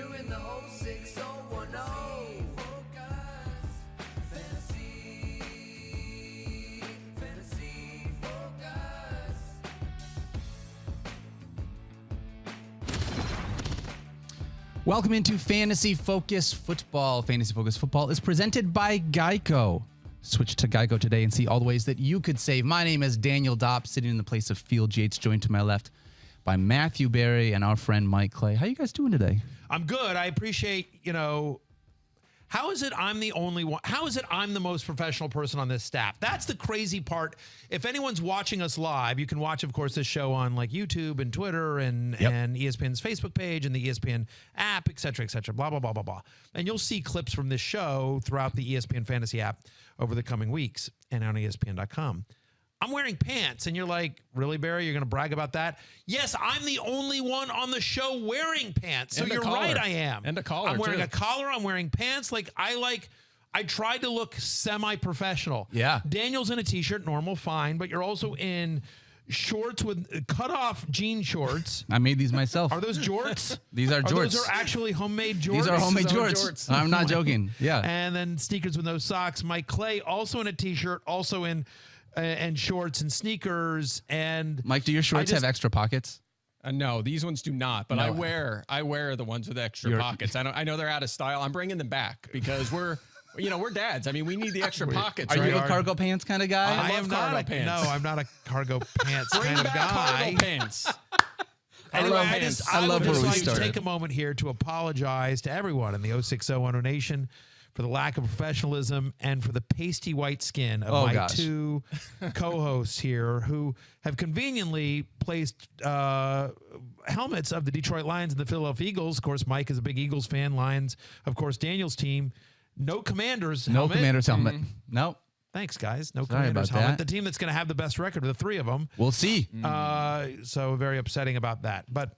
We're in the 06010. Fantasy Focus. Welcome into Fantasy Focus Football. Fantasy Focus Football is presented by Geico. Switch to Geico today and see all the ways that you could save. My name is Daniel Dopp, sitting in the place of Field Yates, joined to my left by Matthew Berry and our friend Mike Clay. How you guys doing today? I'm good. I appreciate, how is it I'm the only one? How is it I'm the most professional person on this staff? That's the crazy part. If anyone's watching us live, you can watch, of course, this show on like YouTube and Twitter and ESPN's Facebook page and the ESPN app, et cetera, blah, blah, blah, blah, blah. And you'll see clips from this show throughout the ESPN Fantasy app over the coming weeks and on ESPN.com. I'm wearing pants, and you're like, really, Barry? You're going to brag about that? Yes, I'm the only one on the show wearing pants. So you're right, I am. And a collar, I'm wearing too. a collar. I'm wearing pants. I tried to look semi-professional. Yeah. Daniel's in a T-shirt, normal, fine, but you're also in shorts with cut-off jean shorts. I made these myself. Are those jorts? These are jorts. Those are actually homemade jorts? These are homemade These are jorts. jorts. I'm not joking. Yeah. And then sneakers with no socks. Mike Clay, also in a T-shirt, also in... and shorts and sneakers. And Mike, do your shorts have extra pockets? No, these ones do not. But No. I wear the ones with extra pockets. I know they're out of style. I'm bringing them back because we're dads. I mean, we need the extra pockets. Are right? you a cargo pants kind of guy? I love cargo pants. No, I'm not a cargo pants Bring kind of back guy. cargo pants. Anyway, love I pants. love would where just we like to started. take a moment here to apologize to everyone in the 06010 Nation for the lack of professionalism and for the pasty white skin of my two co-hosts here who have conveniently placed helmets of the Detroit Lions and the Philadelphia Eagles. Of course, Mike is a big Eagles fan. Lions, of course, Daniel's team. No Commanders helmet. No Commander's helmet. Nope. Thanks, guys. No Sorry Commanders about helmet. that. The team that's going to have the best record of the three of them. We'll see. So very upsetting about that. But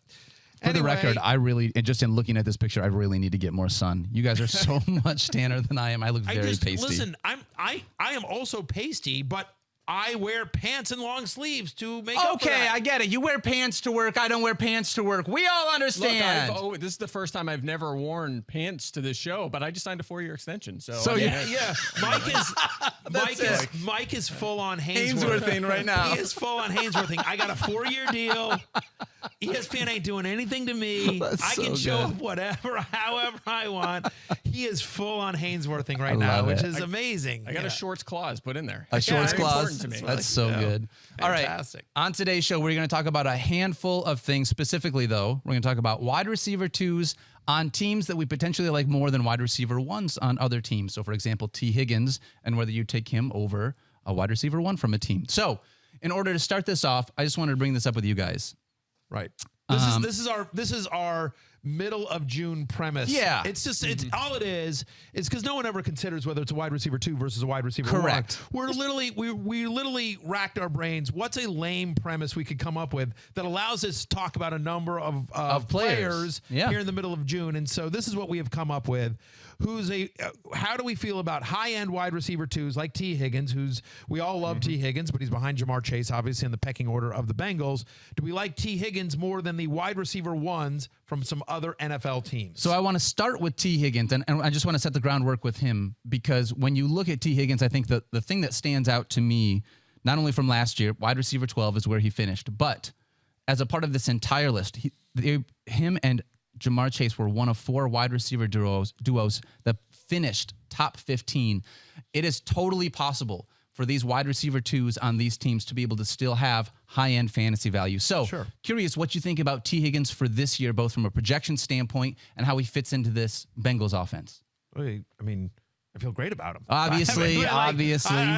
For the record, and just in looking at this picture, I really need to get more sun. You guys are so much tanner than I am. I look very pasty. Listen, I am also pasty, but I wear pants and long sleeves to make up for Okay, that. I get it. You wear pants to work. I don't wear pants to work. We all understand. Look, this is the first time I've never worn pants to this show, but I just signed a 4-year extension. So Yeah. Mike is full on Hainsworthing right now. He is full on Hainsworthing. I got a 4-year deal. ESPN ain't doing anything to me. That's I can so show good. up whatever, however I want. He is full on Hainsworthing right I now, love which it. is amazing. I got a shorts clause put in there. A shorts Very clause. important to me. That's so good. All right. Fantastic. On today's show, we're going to talk about a handful of things. Specifically, though, we're going to talk about wide receiver twos on teams that we potentially like more than wide receiver ones on other teams. So, for example, T. Higgins, and whether you take him over a wide receiver one from a team. So, in order to start this off, I just wanted to bring this up with you guys. Right. This is our middle of June premise. Yeah. It's just it's all it is because no one ever considers whether it's a wide receiver 2 versus a wide receiver Correct. 1. We literally racked our brains. What's a lame premise we could come up with that allows us to talk about a number of players here in the middle of June? And so this is what we have come up with. How do we feel about high-end wide receiver 2s like T. Higgins, we all love T. Higgins, but he's behind Jamar Chase, obviously, in the pecking order of the Bengals. Do we like T. Higgins more than the wide receiver 1s from some other NFL teams? So I want to start with T. Higgins, and I just want to set the groundwork with him because when you look at T. Higgins, I think the thing that stands out to me, not only from last year, wide receiver 12 is where he finished, but as a part of this entire list, him and Jamar Chase were one of 4 wide receiver duos that finished top 15. It is totally possible for these wide receiver 2s on these teams to be able to still have high-end fantasy value. So curious what you think about T. Higgins for this year, both from a projection standpoint and how he fits into this Bengals offense. I mean, I feel great about him. Obviously. I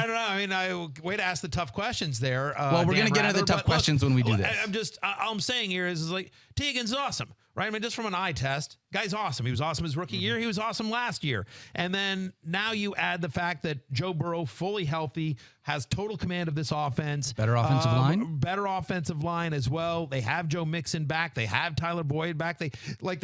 don't know. I mean, way to ask the tough questions there. Well, we're going to get into the tough questions when we do this. All I'm saying here is like, T. Higgins is awesome, right? I mean, just from an eye test, guy's awesome. He was awesome his rookie year. He was awesome last year. And then now you add the fact that Joe Burrow, fully healthy, has total command of this offense. Better offensive line? Better offensive line as well. They have Joe Mixon back. They have Tyler Boyd back. They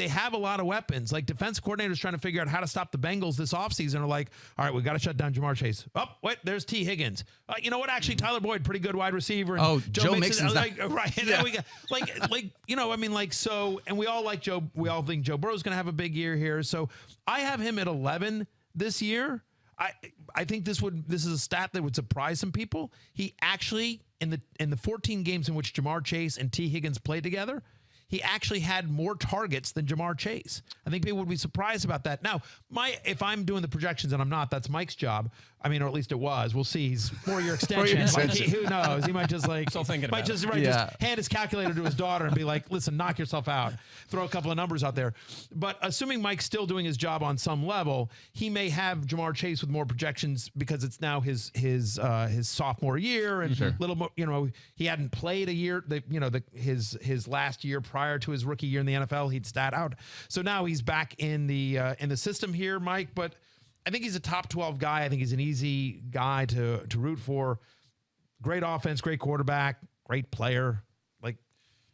have a lot of weapons. Like defense coordinators trying to figure out how to stop the Bengals this offseason are like, all right, we got to shut down Jamar Chase. Oh, wait, there's T. Higgins. You know what? Actually, Tyler Boyd, pretty good wide receiver. And Joe Mixon's right. Yeah. We got, so, and we all all like Joe. We all think Joe Burrow's going to have a big year here. So I have him at 11 this year. I think this is a stat that would surprise some people. He actually in the 14 games in which Jamar Chase and T. Higgins played together, he actually had more targets than Jamar Chase. I think people would be surprised about that. Now, if I'm doing the projections and I'm not, that's Mike's job. I mean, or at least it was. We'll see. He's 4-year extension. Like, who knows? He might just Still thinking about just hand his calculator to his daughter and be like, listen, knock yourself out. Throw a couple of numbers out there. But assuming Mike's still doing his job on some level, he may have Jamar Chase with more projections because it's now his sophomore year and a little more, he hadn't played a year, his last year prior to his rookie year in the NFL, he'd stat out. So now he's back in the system here, Mike, but I think he's a top 12 guy. I think he's an easy guy to root for. Great offense, great quarterback, great player.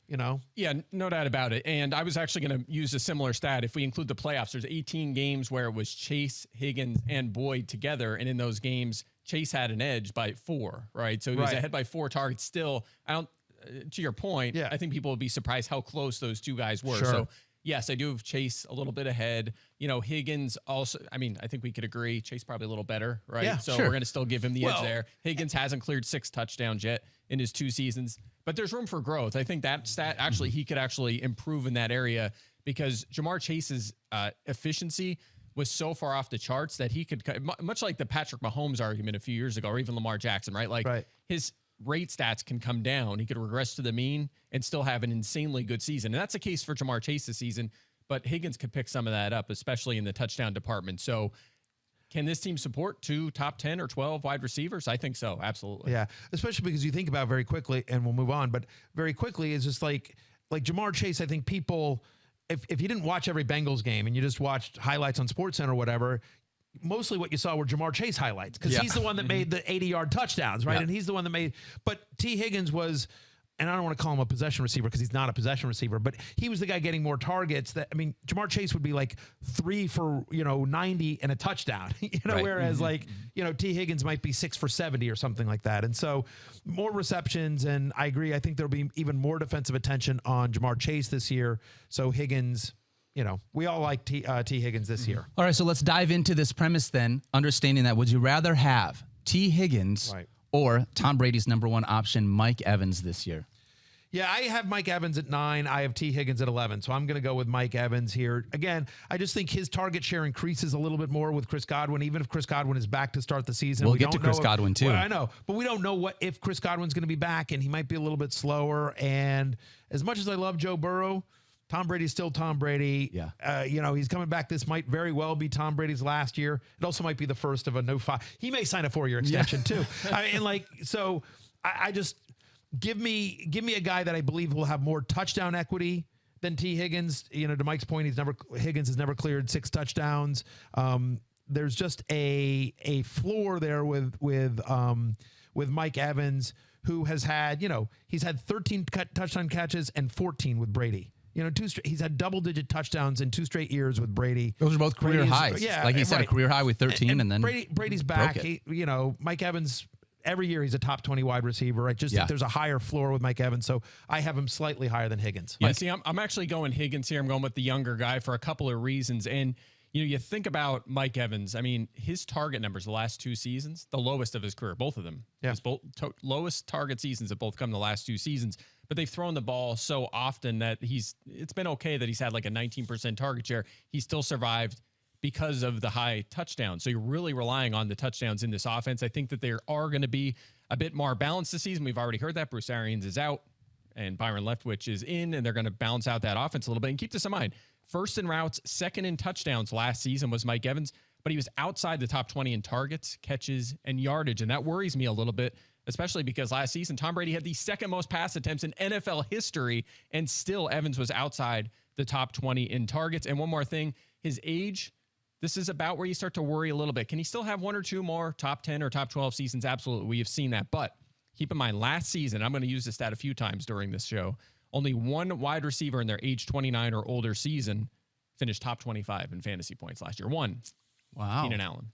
Yeah, no doubt about it. And I was actually going to use a similar stat. If we include the playoffs, there's 18 games where it was Chase, Higgins, and Boyd together. And in those games, Chase had an edge by 4, right? So he was ahead by 4 targets. Still, to your point, I think people would be surprised how close those two guys were. Sure. So yes, I do have Chase a little bit ahead. Higgins also, I think we could agree. Chase probably a little better, right? Yeah, so sure. we're going to still give him the edge there. Higgins hasn't cleared 6 touchdowns yet in his 2 seasons, but there's room for growth. I think that stat actually, he could actually improve in that area because Jamar Chase's efficiency was so far off the charts that he could, much like the Patrick Mahomes argument a few years ago, or even Lamar Jackson, right? His rate stats can come down. He could regress to the mean and still have an insanely good season. And that's the case for Jamar Chase this season, but Higgins could pick some of that up, especially in the touchdown department. So can this team support 2 top 10 or 12 wide receivers? I think so. Absolutely. Yeah. Especially because you think about very quickly, and we'll move on, but very quickly is just like Jamar Chase. I think people, if you didn't watch every Bengals game and you just watched highlights on SportsCenter or whatever, mostly what you saw were Jamar Chase highlights because he's the one that made the 80-yard touchdowns, right? And he's the one that made, but T. Higgins was, and I don't want to call him a possession receiver because he's not a possession receiver, but he was the guy getting more targets. Jamar Chase would be like 3 for, 90 and a touchdown, whereas T. Higgins might be 6 for 70 or something like that. And so more receptions. And I agree. I think there'll be even more defensive attention on Jamar Chase this year. So Higgins, we all like T. Higgins this year. All right, so let's dive into this premise then, understanding that would you rather have T. Higgins or Tom Brady's number 1 option, Mike Evans, this year? Yeah, I have Mike Evans at 9. I have T. Higgins at 11. So I'm going to go with Mike Evans here. Again, I just think his target share increases a little bit more with Chris Godwin, even if Chris Godwin is back to start the season. We'll get to Chris Godwin too. Well, I know, but we don't know if Chris Godwin's going to be back, and he might be a little bit slower. And as much as I love Joe Burrow, Tom Brady's still Tom Brady. Yeah. He's coming back. This might very well be Tom Brady's last year. It also might be the first of a no 5. He may sign a 4-year extension too. I just give me a guy that I believe will have more touchdown equity than T. Higgins. To Mike's point, Higgins has never cleared 6 touchdowns. There's just a floor there with Mike Evans, who has had, he's had 13 touchdown catches and 14 with Brady. He's had double-digit touchdowns in 2 straight years with Brady. Those are both career highs. Yeah, like he said, a career high with 13, and then Brady's back. Mike Evans, every year he's a top 20 wide receiver. I just think there's a higher floor with Mike Evans, so I have him slightly higher than Higgins. Yeah, see, I'm actually going Higgins here. I'm going with the younger guy for a couple of reasons. And you think about Mike Evans. His target numbers the last 2 seasons, the lowest of his career, both of them. Yeah. His lowest target seasons have both come the last 2 seasons. But they've thrown the ball so often that it's been okay that he's had like a 19% target share. He still survived because of the high touchdowns. So you're really relying on the touchdowns in this offense. I think that there are going to be a bit more balanced this season. We've already heard that Bruce Arians is out and Byron Leftwich is in, and they're going to balance out that offense a little bit. And keep this in mind. First in routes, second in touchdowns last season was Mike Evans, but he was outside the top 20 in targets, catches, and yardage. And that worries me a little bit, especially because last season, Tom Brady had the 2nd most pass attempts in NFL history, and still Evans was outside the top 20 in targets. And one more thing, his age, this is about where you start to worry a little bit. Can he still have 1 or 2 more top 10 or top 12 seasons? Absolutely. We have seen that. But keep in mind, last season, I'm going to use this stat a few times during this show, only 1 wide receiver in their age 29 or older season finished top 25 in fantasy points last year. 1. Wow. Keenan Allen.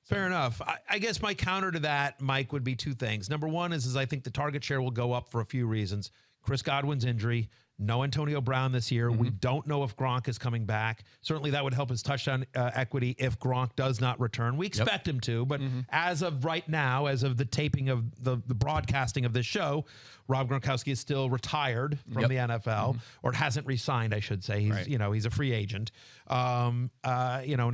Fair enough. I guess my counter to that, Mike, would be 2 things. Number one is I think the target share will go up for a few reasons. Chris Godwin's injury. No Antonio Brown this year. Mm-hmm. We don't know if Gronk is coming back. Certainly that would help his touchdown equity if Gronk does not return. We expect him to, but as of right now, as of the taping of the broadcasting of this show, Rob Gronkowski is still retired from the NFL, or hasn't re-signed, I should say. He's he's a free agent. And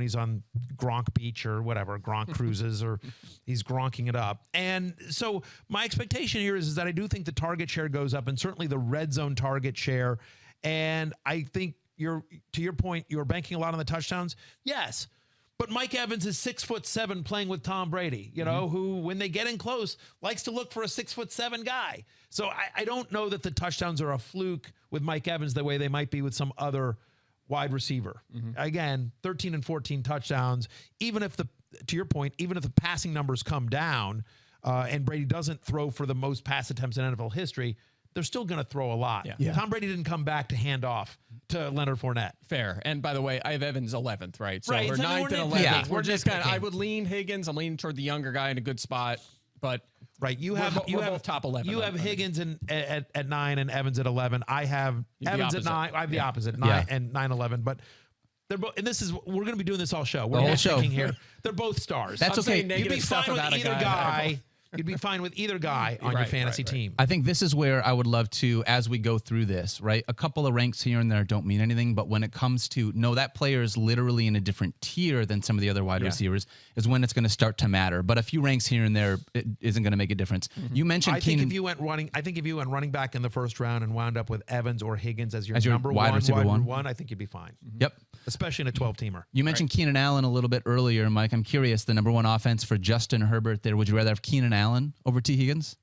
he's on Gronk Beach or whatever, Gronk Cruises, or he's Gronking it up. And so my expectation here is that I do think the target share goes up, and certainly the red zone target share. And I think to your point, you're banking a lot on the touchdowns. Yes. But Mike Evans is 6'7" playing with Tom Brady, who, when they get in close, likes to look for a 6'7" guy. So I don't know that the touchdowns are a fluke with Mike Evans the way they might be with some other wide receiver. Again, 13 and 14 touchdowns. Even if to your point, even if the passing numbers come down and Brady doesn't throw for the most pass attempts in NFL history, they're still going to throw a lot. Yeah. Tom Brady didn't come back to hand off to Leonard Fournette. Fair. And by the way, I have Evans 11th, right? So Right, we're so 9th we're and nitpicking. 11th. Yeah. We're just kind of, nitpicking. I would lean Higgins. I'm leaning toward the younger guy in a good spot, but Right. You We're have both top 11 You on- have on Higgins at 9 and Evans at 11. I have the Evans at opposite. 9. I have the opposite, 9 and 9-11. But they're both, and we're going to be doing this all show. We're whole not show. thinking here. They're both stars. That's I'm okay. saying You'd negative be stuff fine with about a either guy. guy. You'd be fine with either guy on your Right, fantasy right. team. I think this is where I would love to, as we go through this, right? A couple of ranks here and there don't mean anything, but when it comes to, no, that player is literally in a different tier than some of the other wide receivers, is when it's going to start to matter. But a few ranks here and there, it isn't going to make a difference. You mentioned I think Keenan. if you went running back in the first round and wound up with Evans or Higgins as your As your number wide receiver one. I think you'd be fine. Yep. Especially in a 12-teamer. You mentioned Keenan Allen a little bit earlier, Mike. I'm curious, the number one offense for Justin Herbert there. Would you rather have Keenan Allen over T. Higgins?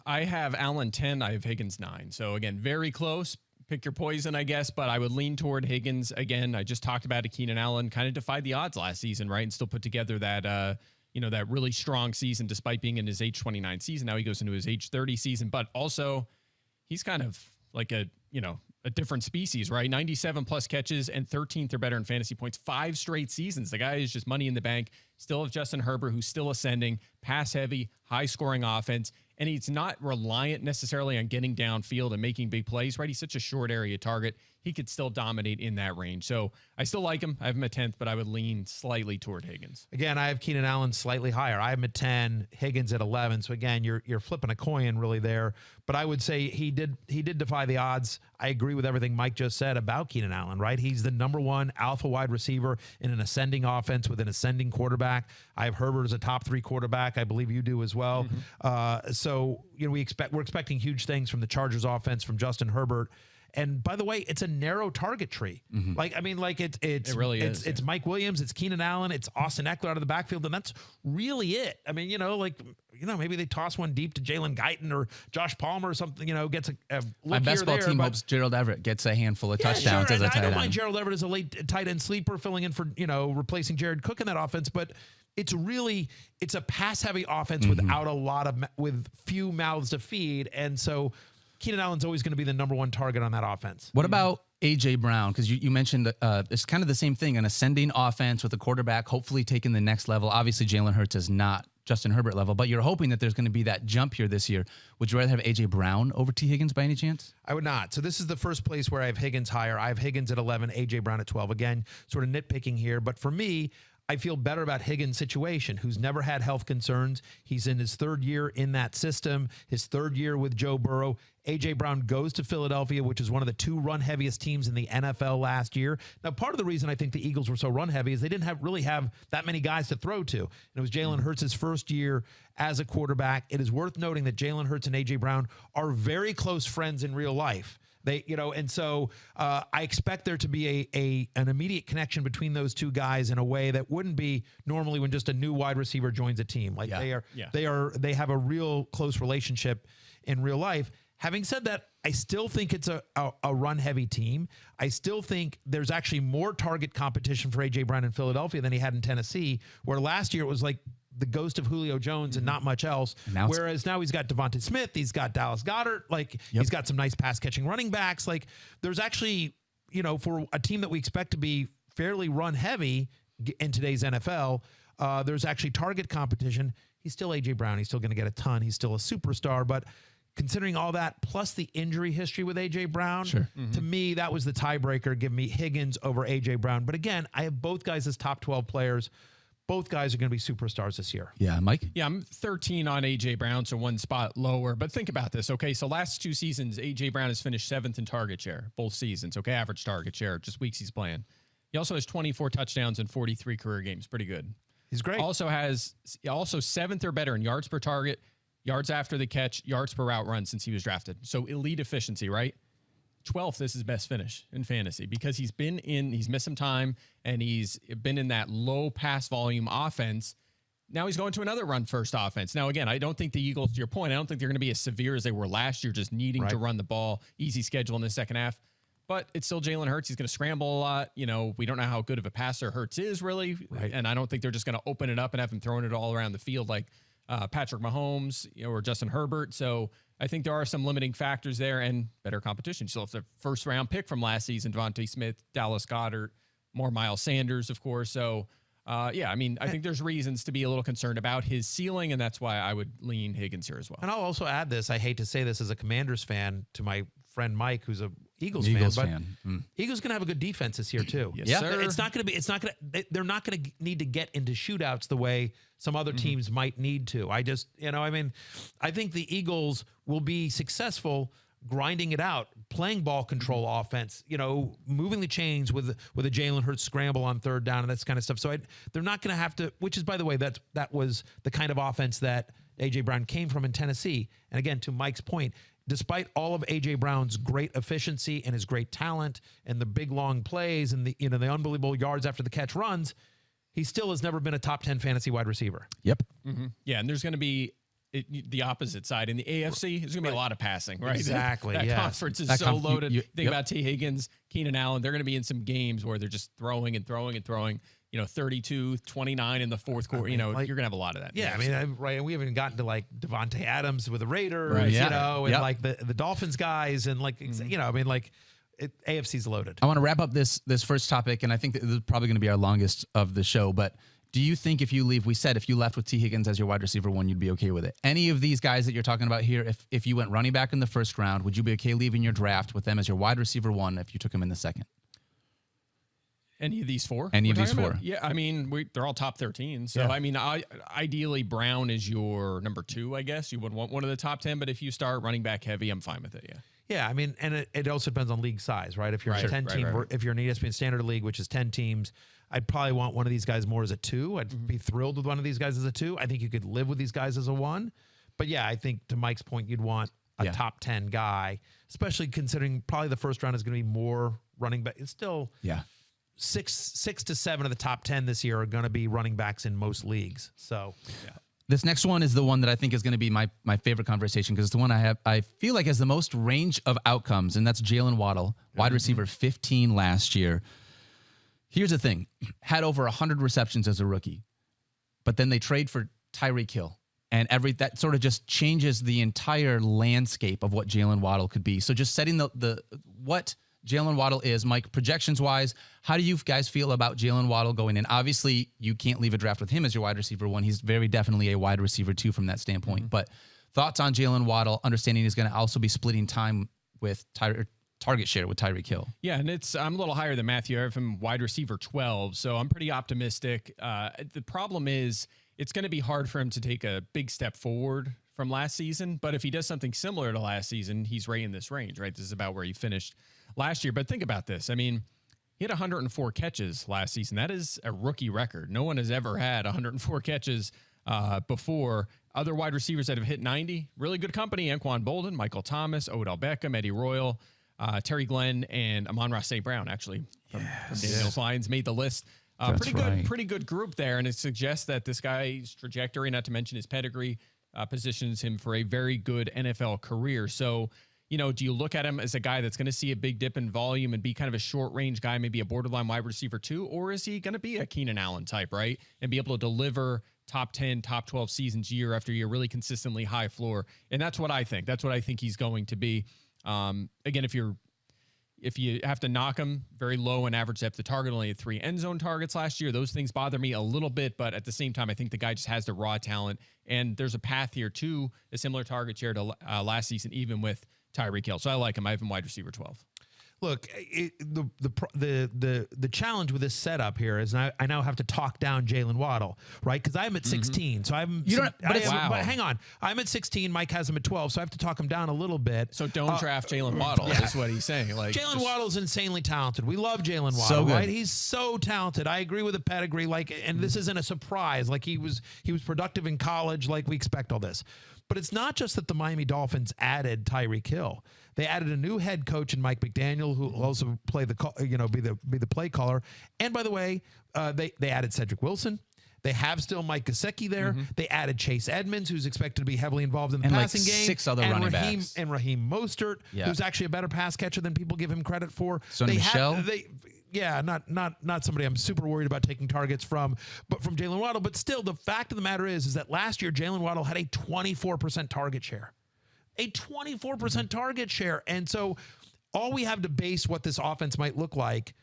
I have Allen 10. I have Higgins 9. So again, very close. Pick your poison, I guess, but I would lean toward Higgins. Again, I just talked about it. Keenan Allen kind of defied the odds last season, right? And still put together that, that really strong season despite being in his age 29 season. Now he goes into his age 30 season, but also he's kind of like a different species, right? 97 plus catches and 13th or better in fantasy points, 5 straight seasons. The guy is just money in the bank. Still have Justin Herbert, who's still ascending, pass heavy, high scoring offense. And he's not reliant necessarily on getting downfield and making big plays, right? He's such a short area target. He could still dominate in that range. So I still like him. I have him at 10th, but I would lean slightly toward Higgins. Again, I have Keenan Allen slightly higher. I have him at 10, Higgins at 11. So again, you're flipping a coin really there. But I would say he did defy the odds. I agree with everything Mike just said about Keenan Allen, right? He's the number one alpha wide receiver in an ascending offense with an ascending quarterback. I have Herbert as a top 3 quarterback. I believe you do as well. So we're expecting huge things from the Chargers offense, from Justin Herbert. And by the way, it's a narrow target tree. It really is. It's Mike Williams, it's Keenan Allen, it's Austin Eckler out of the backfield, and that's really it. I mean, maybe they toss one deep to Jalen Guyton or Josh Palmer or something. Gets a look My best here or ball there, team but- hopes Gerald Everett gets a handful of Yeah, touchdowns sure, as a and tight I don't end. mind Gerald Everett as a late tight end sleeper filling in for replacing Jared Cook in that offense, but it's a pass heavy offense with few mouths to feed, and so Keenan Allen's always going to be the number one target on that offense. What about A.J. Brown? Because you mentioned it's kind of the same thing, an ascending offense with a quarterback hopefully taking the next level. Obviously, Jalen Hurts is not Justin Herbert level, but you're hoping that there's going to be that jump here this year. Would you rather have A.J. Brown over T. Higgins by any chance? I would not. So this is the first place where I have Higgins higher. I have Higgins at 11, A.J. Brown at 12. Again, sort of nitpicking here, but for me, I feel better about Higgins' situation, who's never had health concerns. He's in his 3rd year in that system, his 3rd year with Joe Burrow. A.J. Brown goes to Philadelphia, which is one of the 2 run-heaviest teams in the NFL last year. Now, part of the reason I think the Eagles were so run-heavy is they didn't really have that many guys to throw to. And it was Jalen Hurts' first year as a quarterback. It is worth noting that Jalen Hurts and A.J. Brown are very close friends in real life. And so I expect there to be an immediate connection between those 2 guys in a way that wouldn't be normally when just a new wide receiver joins a team. They have a real close relationship in real life. Having said that, I still think it's a run-heavy team. I still think there's actually more target competition for A.J. Brown in Philadelphia than he had in Tennessee, where last year it was like the ghost of Julio Jones and not much else. Whereas now he's got Devontae Smith, he's got Dallas Goedert, he's got some nice pass-catching running backs. There's actually, for a team that we expect to be fairly run-heavy in today's NFL, there's actually target competition. He's still A.J. Brown. He's still going to get a ton. He's still a superstar, but considering all that, plus the injury history with A.J. Brown, Sure. to me, that was the tiebreaker. Give me Higgins over A.J. Brown. But again, I have both guys as top 12 players. Both guys are going to be superstars this year. Yeah, Mike? Yeah, I'm 13 on A.J. Brown, so one spot lower. But think about this, okay? So last 2 seasons, A.J. Brown has finished 7th in target share, both seasons, okay? Average target share, just weeks he's playing. He also has 24 touchdowns in 43 career games. Pretty good. He's great. Also 7th or better in yards per target, yards after the catch, yards per route run since he was drafted. So elite efficiency, right? 12th is his best finish in fantasy because he's missed some time and he's been in that low pass volume offense. Now he's going to another run first offense. Now, again, I don't think the Eagles, to your point, I don't think they're going to be as severe as they were last year, just needing to run the ball, easy schedule in the second half. But it's still Jalen Hurts. He's going to scramble a lot. You know, we don't know how good of a passer Hurts is really. Right. And I don't think they're just going to open it up and have him throwing it all around the field like Patrick Mahomes, or Justin Herbert. So I think there are some limiting factors there and better competition. You still have the first round pick from last season, Devontae Smith, Dallas Goedert, more Miles Sanders, of course. So, yeah, I mean, I think there's reasons to be a little concerned about his ceiling, and that's why I would lean Higgins here as well. And I'll also add this. I hate to say this as a Commanders fan to my friend Mike, who's a Eagles fan. Eagles going to have a good defense this year too. Yes, sir. They're not going to need to get into shootouts the way some other teams might need to. I think the Eagles will be successful grinding it out, playing ball control offense, moving the chains with a Jalen Hurts scramble on third down and that kind of stuff. So they're not going to have to, which is, by the way, that was the kind of offense that A.J. Brown came from in Tennessee. And again, to Mike's point, despite all of A.J. Brown's great efficiency and his great talent and the big long plays and the unbelievable yards after the catch runs, he still has never been a top 10 fantasy wide receiver. Yep. Mm-hmm. Yeah, and there's going to be the opposite side. In the AFC, there's going to be a lot of passing, right? Exactly, That yes. conference is That so loaded. Think yep. about T. Higgins, Keenan Allen. They're going to be in some games where they're just throwing and throwing and throwing, 32, 29 in the fourth quarter. You're going to have a lot of that. Yeah, right. And we haven't gotten to like Devontae Adams with the Raiders, Right, yeah. and Yep. like the Dolphins guys, and like, AFC's loaded. I want to wrap up this first topic, and I think that this is probably going to be our longest of the show, but do you think if you left with T. Higgins as your wide receiver 1, you'd be okay with it? Any of these guys that you're talking about here, if you went running back in the first round, would you be okay leaving your draft with them as your wide receiver 1 if you took him in the second? Any of these 4? Any of we're these talking 4? about? Yeah, they're all top 13. So, Yeah. Ideally, Brown is your number 2, I guess. You would want one of the top 10, but if you start running back heavy, I'm fine with it, yeah. Yeah, and it also depends on league size, right? If you're a 10 team, if you're an ESPN Standard League, which is 10 teams, I'd probably want one of these guys more as a 2. I'd be thrilled with one of these guys as a 2. I think you could live with these guys as a 1. But yeah, I think to Mike's point, you'd want a top 10 guy, especially considering probably the first round is going to be more running back. It's still 6 to 7 of the top 10 this year are going to be running backs in most leagues. So yeah. This next one is the one that I think is going to be my favorite conversation because it's the one I feel like has the most range of outcomes, and that's Jaylen Waddle, wide receiver 15 last year. Here's the thing. Had over 100 receptions as a rookie, but then they trade for Tyreek Hill, and that sort of just changes the entire landscape of what Jaylen Waddle could be. So just setting the what Jaylen Waddle is, Mike, projections-wise, how do you guys feel about Jaylen Waddle going in? Obviously, you can't leave a draft with him as your wide receiver 1. He's very definitely a wide receiver 2 from that standpoint. But thoughts on Jaylen Waddle, understanding he's going to also be splitting time with target share with Tyreek Hill. Yeah, and I'm a little higher than Matthew. I have him wide receiver 12, so I'm pretty optimistic. The problem is it's going to be hard for him to take a big step forward from last season, but if he does something similar to last season, he's right in this range, right? This is about where he finished last year. But think about this. I mean, he had 104 catches last season. That is a rookie record. No one has ever had 104 catches before. Other wide receivers that have hit 90, really good company. Anquan Bolden, Michael Thomas, Odell Beckham, Eddie Royal, Terry Glenn, and Amon-Ra St. Brown, actually, from Daniels Lions, made the list. Pretty good group there. And it suggests that this guy's trajectory, not to mention his pedigree, positions him for a very good NFL career. So, do you look at him as a guy that's going to see a big dip in volume and be kind of a short range guy, maybe a borderline wide receiver 2, or is he going to be a Keenan Allen type, right? And be able to deliver top 10, top 12 seasons year after year, really consistently high floor. And that's what I think. That's what I think he's going to be. Again, if you're if you have to knock him, very low in average depth of target, only had 3 end zone targets last year. Those things bother me a little bit, but at the same time, I think the guy just has the raw talent. And there's a path here to a similar target share to last season, even with Tyreek Hill. So I like him. I have him wide receiver 12. Look, the challenge with this setup here is I now have to talk down Jaylen Waddle, right? Because I'm at 16, so I'm. You don't. But, but hang on, I'm at 16. Mike has him at 12, so I have to talk him down a little bit. So don't draft Jaylen Waddle. Is what he's saying. Like Jaylen Waddle's insanely talented. We love Jaylen Waddle, So good. right? He's so talented. I agree with the pedigree. Like, and this isn't a surprise. Like he was productive in college. Like we expect all this. But it's not just that the Miami Dolphins added Tyreek Hill. They added a new head coach in Mike McDaniel, who will also play the be the play caller. And by the way, they added Cedric Wilson. They have still Mike Gesicki there. They added Chase Edmonds, who's expected to be heavily involved in the passing game. 6 other running backs. And Raheem Mostert, who's actually a better pass catcher than people give him credit for. Sonny Michel. Not somebody I'm super worried about taking targets from, but from Jaylen Waddle. But still, the fact of the matter is that last year Jaylen Waddle had a 24% target share. A 24% target share. And so all we have to base what this offense might look like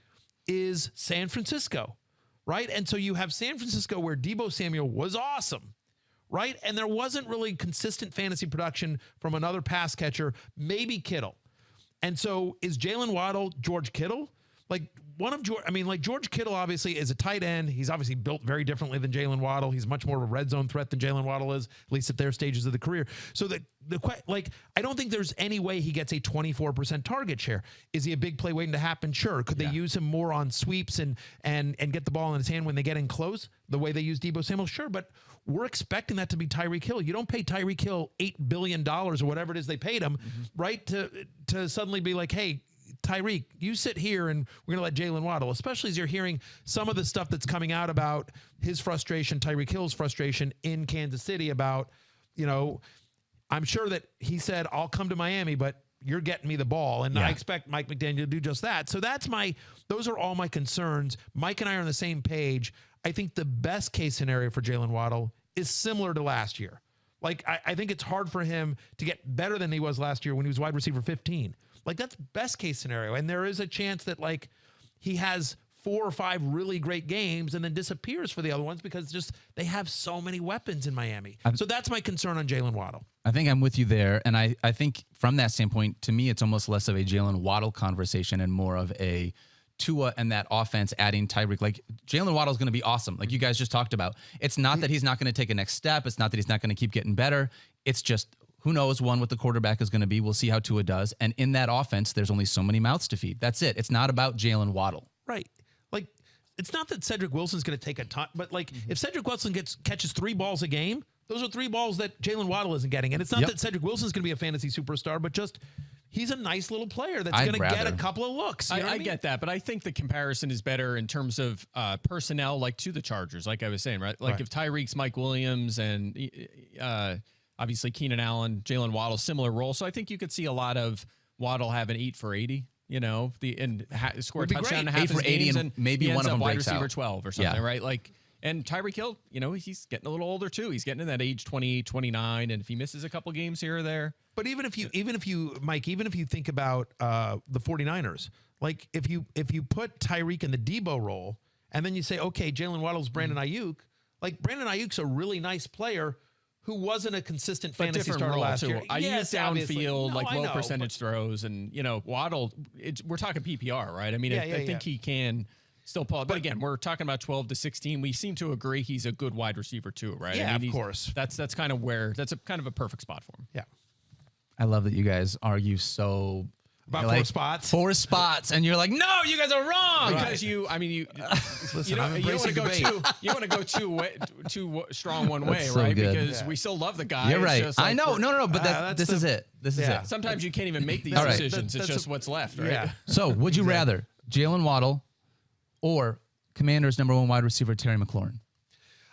is San Francisco, right? And so you have San Francisco where Deebo Samuel was awesome, right? And there wasn't really consistent fantasy production from another pass catcher, maybe Kittle. And so is Jaylen Waddle George Kittle? George Kittle obviously is a tight end. He's obviously built very differently than Jaylen Waddle. He's much more of a red zone threat than Jaylen Waddle is, at least at their stages of the career. So I don't think there's any way he gets a 24% target share. Is he a big play waiting to happen? Sure. Could they use him more on sweeps and get the ball in his hand when they get in close, the way they use Deebo Samuel? Sure, but we're expecting that to be Tyreek Hill. You don't pay Tyreek Hill $8 billion or whatever it is they paid him, right? To suddenly be like, hey, Tyreek, you sit here and we're going to let Jaylen Waddle, especially as you're hearing some of the stuff that's coming out about his frustration, Tyreek Hill's frustration in Kansas City about, I'm sure that he said, I'll come to Miami, but you're getting me the ball. And I expect Mike McDaniel to do just that. So those are all my concerns. Mike and I are on the same page. I think the best case scenario for Jaylen Waddle is similar to last year. Like, I think it's hard for him to get better than he was last year when he was wide receiver 15. Like, that's best case scenario. And there is a chance that, like, he has 4 or 5 really great games and then disappears for the other ones because just they have so many weapons in Miami. So that's my concern on Jaylen Waddle. I think I'm with you there. And I think from that standpoint, to me, it's almost less of a Jaylen Waddle conversation and more of a Tua and that offense adding Tyreek. Like, Jaylen Waddle is going to be awesome. Like you guys just talked about. It's not that he's not going to take a next step. It's not that he's not going to keep getting better. It's just, who knows, what the quarterback is going to be. We'll see how Tua does. And in that offense, there's only so many mouths to feed. That's it. It's not about Jaylen Waddle. Right. Like, it's not that Cedric Wilson's going to take a ton, but like if Cedric Wilson catches 3 balls a game, those are 3 balls that Jaylen Waddle isn't getting. And it's not that Cedric Wilson's going to be a fantasy superstar, but just he's a nice little player that's going to get a couple of looks. You know what I mean? Get that, but I think the comparison is better in terms of personnel, like to the Chargers, like I was saying, right? Like if Tyreek's Mike Williams and obviously Keenan Allen, Jaylen Waddle, similar role. So I think you could see a lot of Waddle have an 8 for 80. Score a touchdown in half 8 for 80 games, and maybe one of them wide breaks receiver out. 12 or something, right? Like, and Tyreek Hill, he's getting a little older too. He's getting in that age 28, 29, and if he misses a couple games here or there. But even if you think about the 49ers, like if you put Tyreek in the Deebo role and then you say, okay, Jaylen Waddle's Brandon Ayuk, like Brandon Ayuk's a really nice player who wasn't a consistent fantasy starter last year. Ayuk downfield, low percentage throws, and Waddle. We're talking PPR, right? I mean, I think he can still pull it. But again, we're talking about 12 to 16. We seem to agree he's a good wide receiver too, right? Yeah, I mean, of course. That's kind of where that's kind of a perfect spot for him. Yeah. I love that you guys argue so about 4 spots. 4 spots, and you're like, no, you guys are wrong. Because Listen, I'm you don't embracing debate. you want to go too strong one way, so right? good. Because we still love the guy. You're right. Just like I know. No, but this is it. This is it. Sometimes you can't even make these All right. decisions. It's just what's left, right? Yeah. So, would you rather Jaylen Waddle or Commanders' #1 wide receiver Terry McLaurin?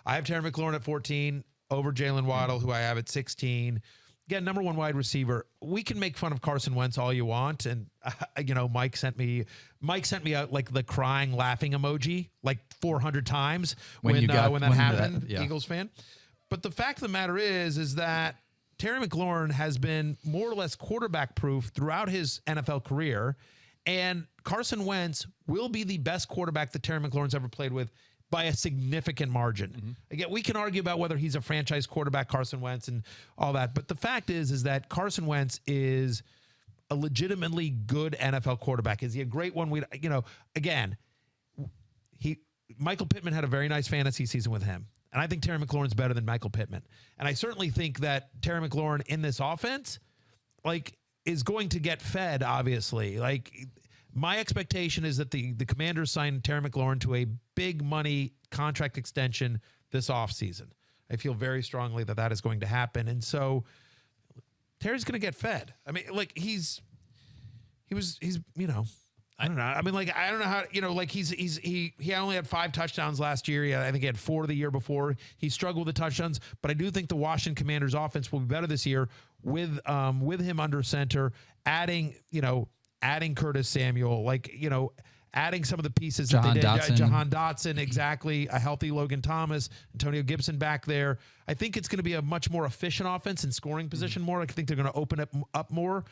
I have Terry McLaurin at 14 over Jaylen Waddle, who I have at 16. Again, #1 wide receiver. We can make fun of Carson Wentz all you want, and Mike sent me out like the crying, laughing emoji like 400 times when that happened. Eagles fan. But the fact of the matter is that Terry McLaurin has been more or less quarterback proof throughout his NFL career, And Carson Wentz will be the best quarterback that Terry McLaurin's ever played with by a significant margin. Again, we can argue about whether he's a franchise quarterback, Carson Wentz, and all that. But the fact is that Carson Wentz is a legitimately good NFL quarterback. Is he a great one? Again, Michael Pittman had a very nice fantasy season with him. And I think Terry McLaurin's better than Michael Pittman. And I certainly think that Terry McLaurin in this offense, is going to get fed, obviously. My expectation is that the Commanders signed Terry McLaurin to a big money contract extension this offseason. I feel very strongly that is going to happen. And so Terry's going to get fed. I mean, he's I don't know. I mean, I don't know how, he only had 5 touchdowns last year. I think he had 4 the year before. He struggled with the touchdowns, but I do think the Washington Commanders offense will be better this year with him under center, adding Curtis Samuel, adding some of the pieces that they did. Jahan Dotson, exactly. A healthy Logan Thomas, Antonio Gibson back there. I think it's going to be a much more efficient offense in scoring position more. I think they're going to open it up more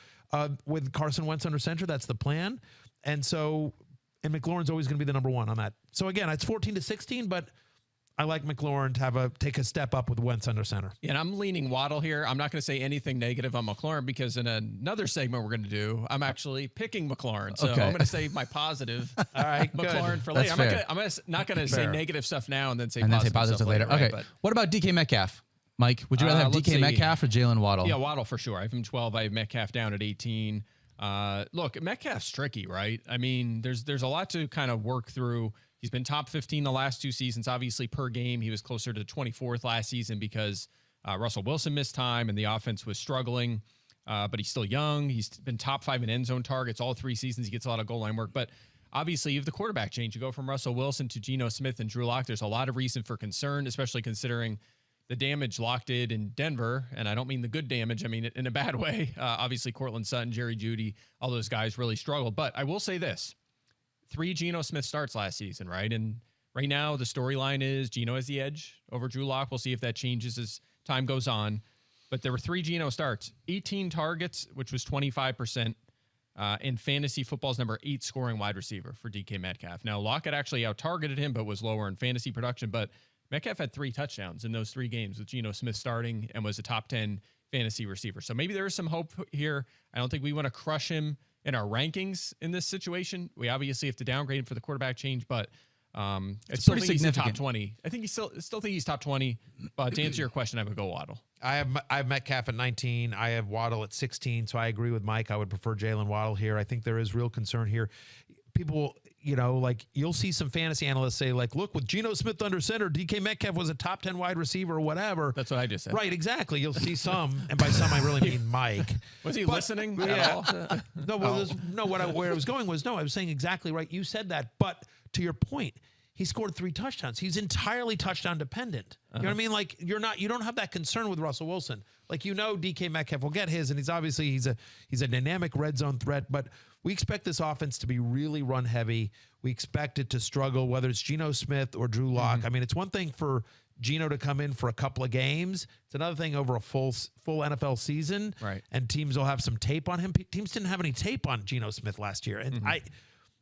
with Carson Wentz under center. That's the plan. And McLaurin's always going to be the number 1 on that. So again, it's 14-16, but I like McLaurin to take a step up with Wentz under center. Yeah, and I'm leaning Waddle here. I'm not going to say anything negative on McLaurin because in another segment we're going to do, I'm actually picking McLaurin. So I'm going to say my positive. All right, McLaurin good. for later. That's I'm not going to say negative stuff now and then say and positive, then say positive stuff later. right? Okay. But, What about DK Metcalf? Mike, would you rather have let's DK see. Metcalf or Jaylen Waddle? Yeah, Waddle for sure. I have him 12. I have Metcalf down at 18. Look, Metcalf's tricky, right? I mean, there's a lot to kind of work through. He's been top 15 the last 2 seasons. Obviously, per game, he was closer to 24th last season because Russell Wilson missed time and the offense was struggling. But he's still young. He's been top 5 in end zone targets all 3 seasons. He gets a lot of goal line work. But obviously, you have the quarterback change. You go from Russell Wilson to Geno Smith and Drew Lock. There's a lot of reason for concern, especially considering the damage Lock did in Denver. And I don't mean the good damage. I mean it in a bad way. Obviously, Cortland Sutton, Jerry Jeudy, all those guys really struggled. But I will say this. 3 Geno Smith starts last season, right? And right now, the storyline is Geno has the edge over Drew Lock. We'll see if that changes as time goes on. But there were 3 Geno starts, 18 targets, which was 25%, and fantasy football's number 8 scoring wide receiver for DK Metcalf. Now, Lock had actually out-targeted him, but was lower in fantasy production. But Metcalf had 3 touchdowns in those 3 games with Geno Smith starting and was a top 10 fantasy receiver. So maybe there is some hope here. I don't think we want to crush him in our rankings in this situation. We obviously have to downgrade him for the quarterback change, but it's pretty still significant. He's top 20. I think still think he's top 20. But to answer your question, I would go Waddle. I have Metcalf at 19. I have Waddle at 16. So I agree with Mike. I would prefer Jaylen Waddle here. I think there is real concern here. People, you'll see some fantasy analysts say, look, with Geno Smith under center, DK Metcalf was a top 10 wide receiver or whatever. That's what I just said. Right, exactly. You'll see some, and by some I really mean Mike. Was he listening at all? No, where I was going was, I was saying exactly right. You said that, but to your point, he scored 3 touchdowns. He's entirely touchdown dependent. You know what I mean? You don't have that concern with Russell Wilson. DK Metcalf will get his, and he's a dynamic red zone threat, but we expect this offense to be really run heavy. We expect it to struggle, whether it's Geno Smith or Drew Lock. I mean, it's one thing for Geno to come in for a couple of games. It's another thing over a full NFL season. Right. And teams will have some tape on him. Teams didn't have any tape on Geno Smith last year. And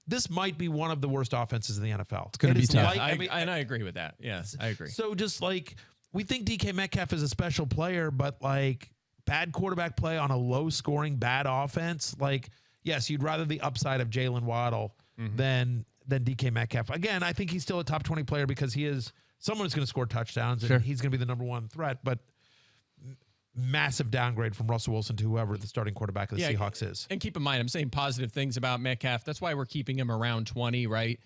this might be one of the worst offenses in the NFL. It's going to be tough. I agree with that. Yeah, I agree. So we think DK Metcalf is a special player, but bad quarterback play on a low scoring, bad offense. Yes, you'd rather the upside of Jaylen Waddle than DK Metcalf. Again, I think he's still a top 20 player because he is someone who's going to score touchdowns and he's going to be the number 1 threat, but massive downgrade from Russell Wilson to whoever the starting quarterback of the Seahawks is. And keep in mind, I'm saying positive things about Metcalf. That's why we're keeping him around 20, right?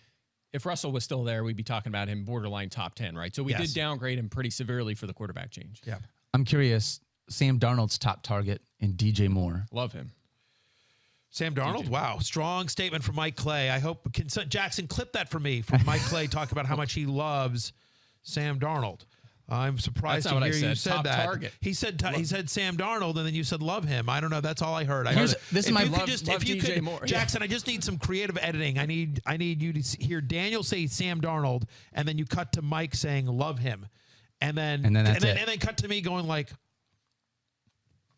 If Russell was still there, we'd be talking about him borderline top 10, right? So we did downgrade him pretty severely for the quarterback change. Yeah. I'm curious, Sam Darnold's top target and DJ Moore. Love him. Sam Darnold? Wow. Strong statement from Mike Clay. I hope Jackson clip that for me from Mike Clay talking about how much he loves Sam Darnold. I'm surprised to hear you said Top that. target. He said Sam Darnold, and then you said love him. I don't know. That's all I heard. This is my love DJ Moore. Jackson, I just need some creative editing. I need you to hear Daniel say Sam Darnold, and then you cut to Mike saying love him, and then that's it. and then cut to me going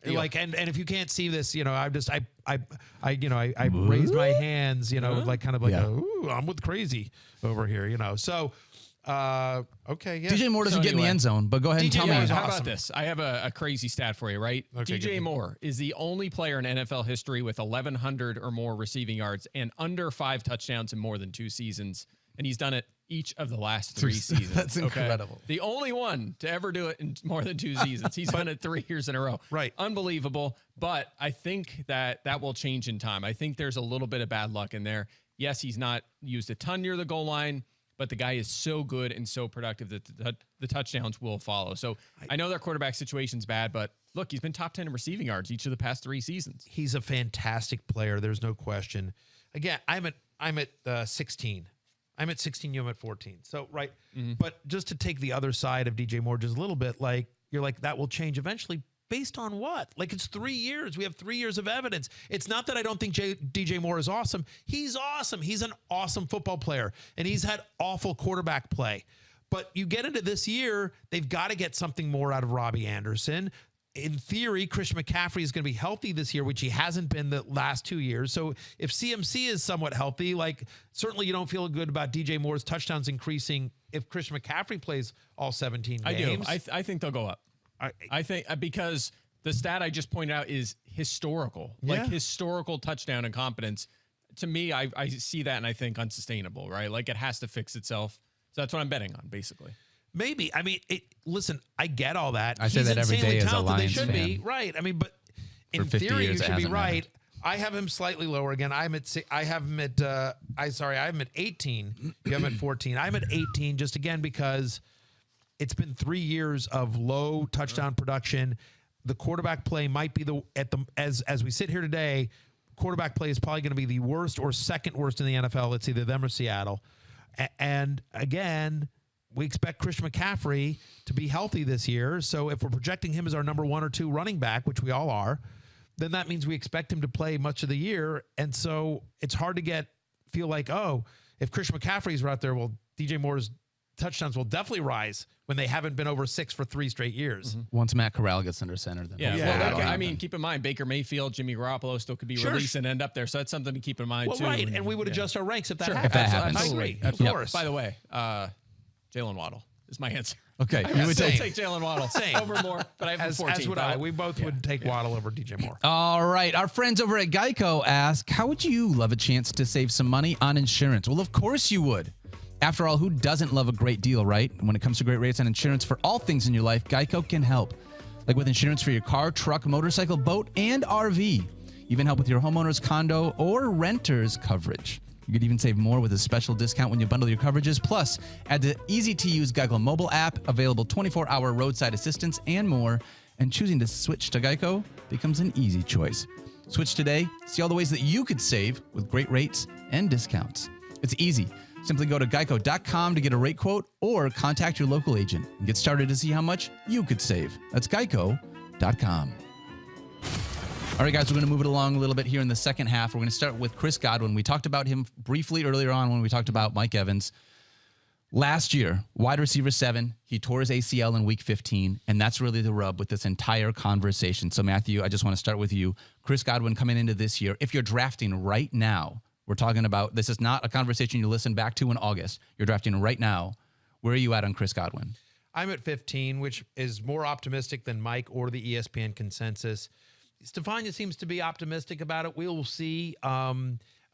Like, and if you can't see this, I raise my hands, like kind of like, ooh, I'm with crazy over here, So, okay, yeah. DJ Moore doesn't get in the end zone, but go ahead and tell me. Moore is How awesome. about this? I have a crazy stat for you, right? Okay, DJ good. Moore is the only player in NFL history with 1,100 or more receiving yards and under 5 touchdowns in more than 2 seasons. And he's done it each of the last 3 seasons. That's okay? incredible. The only one to ever do it in more than 2 seasons. He's done it 3 years in a row. Right. Unbelievable. But I think that will change in time. I think there's a little bit of bad luck in there. Yes, he's not used a ton near the goal line, but the guy is so good and so productive that the touchdowns will follow. So I know their quarterback situation's bad, but look, he's been top 10 in receiving yards each of the past 3 seasons. He's a fantastic player. There's no question. Again, I'm at 16. I'm at 16. I'm at 14. So, right. But just to take the other side of DJ Moore just a little bit, like, you're like, that will change eventually. Based on what? Like, it's 3 years. We have 3 years of evidence. It's not that I don't think DJ Moore is awesome. He's awesome. He's an awesome football player, and he's had awful quarterback play. But you get into this year, they've got to get something more out of Robbie Anderson. In theory, Christian McCaffrey is going to be healthy this year, which he hasn't been the last 2 years. So if CMC is somewhat healthy, like, certainly you don't feel good about DJ Moore's touchdowns increasing if Christian McCaffrey plays all 17 games. I do. I think they'll go up. I think because the stat I just pointed out is historical, like historical touchdown incompetence. To me, I see that and I think unsustainable, right? Like, it has to fix itself. So that's what I'm betting on, basically. Maybe. I mean, listen, I get all that. I say that every day as a Lions They should fan. be, right. I mean, but in 50 theory, years, you it should be hasn't right. mattered. I have him slightly lower again. I have him at 18. You have him at 14. I'm at 18 just again because it's been 3 years of low touchdown production. The quarterback play might be as we sit here today, quarterback play is probably going to be the worst or second worst in the NFL. It's either them or Seattle. And again, we expect Christian McCaffrey to be healthy this year. So if we're projecting him as our number 1 or 2 running back, which we all are, then that means we expect him to play much of the year. And so it's hard to feel like, oh, if Christian McCaffrey's right there, well, DJ Moore's touchdowns will definitely rise when they haven't been over 6 for 3 straight years. Once Matt Corral gets under center, then I mean, keep in mind, Baker Mayfield, Jimmy Garoppolo still could be released and end up there. So that's something to keep in mind, too. Right, and we would adjust our ranks if that happens. If that happens. I agree, of Absolutely. course. By the way, Jaylen Waddle is my answer. Okay, I you would would still take. take Jaylen Waddle over Moore, but I have him As 14. would I. We both would take Waddle over DJ Moore. All right, our friends over at Geico ask, how would you love a chance to save some money on insurance? Well, of course you would. After all, who doesn't love a great deal, right? When it comes to great rates on insurance for all things in your life, Geico can help. Like with insurance for your car, truck, motorcycle, boat, and RV. Even help with your homeowner's condo or renter's coverage. You could even save more with a special discount when you bundle your coverages. Plus, add the easy-to-use Geico mobile app, available 24-hour roadside assistance, and more. And choosing to switch to Geico becomes an easy choice. Switch today. See all the ways that you could save with great rates and discounts. It's easy. Simply go to geico.com to get a rate quote or contact your local agent and get started to see how much you could save. That's geico.com. All right, guys, we're going to move it along a little bit here in the second half. We're going to start with Chris Godwin. We talked about him briefly earlier on when we talked about Mike Evans. Last year, wide receiver 7, he tore his ACL in week 15, and that's really the rub with this entire conversation. So, Matthew, I just want to start with you. Chris Godwin coming into this year, if you're drafting right now, we're talking about, this is not a conversation you listen back to in August. You're drafting right now. Where are you at on Chris Godwin? I'm at 15, which is more optimistic than Mike or the ESPN consensus. Stefania seems to be optimistic about it. We'll see, all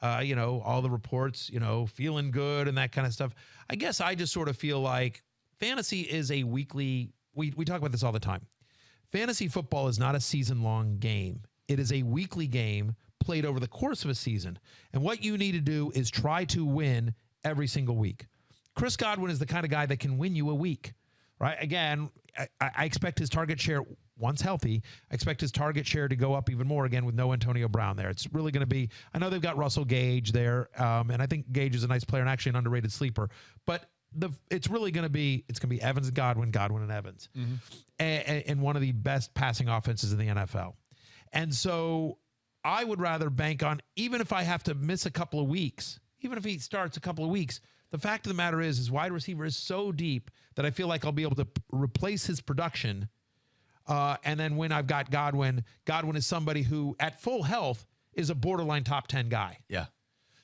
the reports, feeling good and that kind of stuff. I guess I just sort of feel like fantasy is a weekly, we talk about this all the time. Fantasy football is not a season-long game. It is a weekly game played over the course of a season. And what you need to do is try to win every single week. Chris Godwin is the kind of guy that can win you a week, right? Again, I expect his target share, once healthy, I expect his target share to go up even more again with no Antonio Brown there. It's really going to be, I know they've got Russell Gage there, and I think Gage is a nice player and actually an underrated sleeper, but it's really going to be, Evans and Godwin and Evans, and one of the best passing offenses in the NFL. And so I would rather bank on, even if I have to miss a couple of weeks, even if he starts a couple of weeks, the fact of the matter is his wide receiver is so deep that I feel like I'll be able to replace his production And then when I've got Godwin is somebody who at full health is a borderline top 10 guy. Yeah.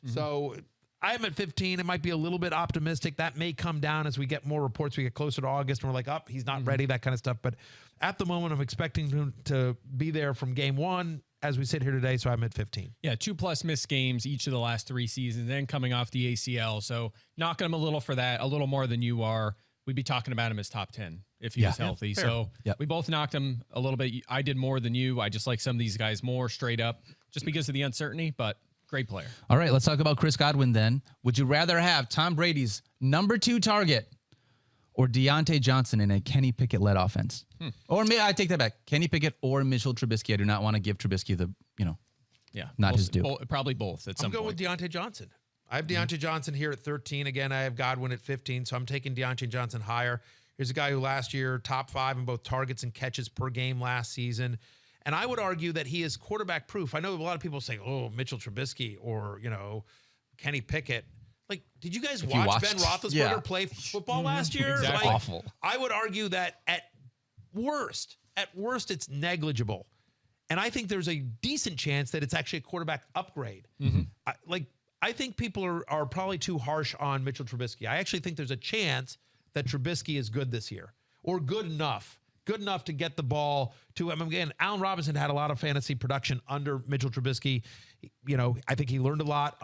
So I am at 15. It might be a little bit optimistic. That may come down as we get more reports. We get closer to August and we're like, he's not ready, that kind of stuff. But at the moment, I'm expecting him to be there from game one as we sit here today. So I'm at 15. Yeah, 2+ missed games each of the last 3 seasons, then coming off the ACL. So knocking him a little for that, a little more than you are. We'd be talking about him as top 10 if he was healthy. So we both knocked him a little bit. I did more than you. I just like some of these guys more straight up just because of the uncertainty, but great player. All right, let's talk about Chris Godwin then. Would you rather have Tom Brady's number 2 target or Diontae Johnson in a Kenny Pickett-led offense? Or maybe I take that back. Kenny Pickett or Mitchell Trubisky. I do not want to give Trubisky the, not his due. Probably both at some I'm going point. with Diontae Johnson. I have Diontae Johnson here at 13. Again, I have Godwin at 15, so I'm taking Diontae Johnson higher. Here's a guy who last year, top 5 in both targets and catches per game last season. And I would argue that he is quarterback proof. I know a lot of people say, Mitchell Trubisky or, Kenny Pickett. Like, did you guys watch Ben Roethlisberger play football last year? Exactly. Like, Awful. I would argue that at worst, it's negligible. And I think there's a decent chance that it's actually a quarterback upgrade. I think people are probably too harsh on Mitchell Trubisky. I actually think there's a chance that Trubisky is good this year or good enough to get the ball to him. Again, Allen Robinson had a lot of fantasy production under Mitchell Trubisky. I think he learned a lot,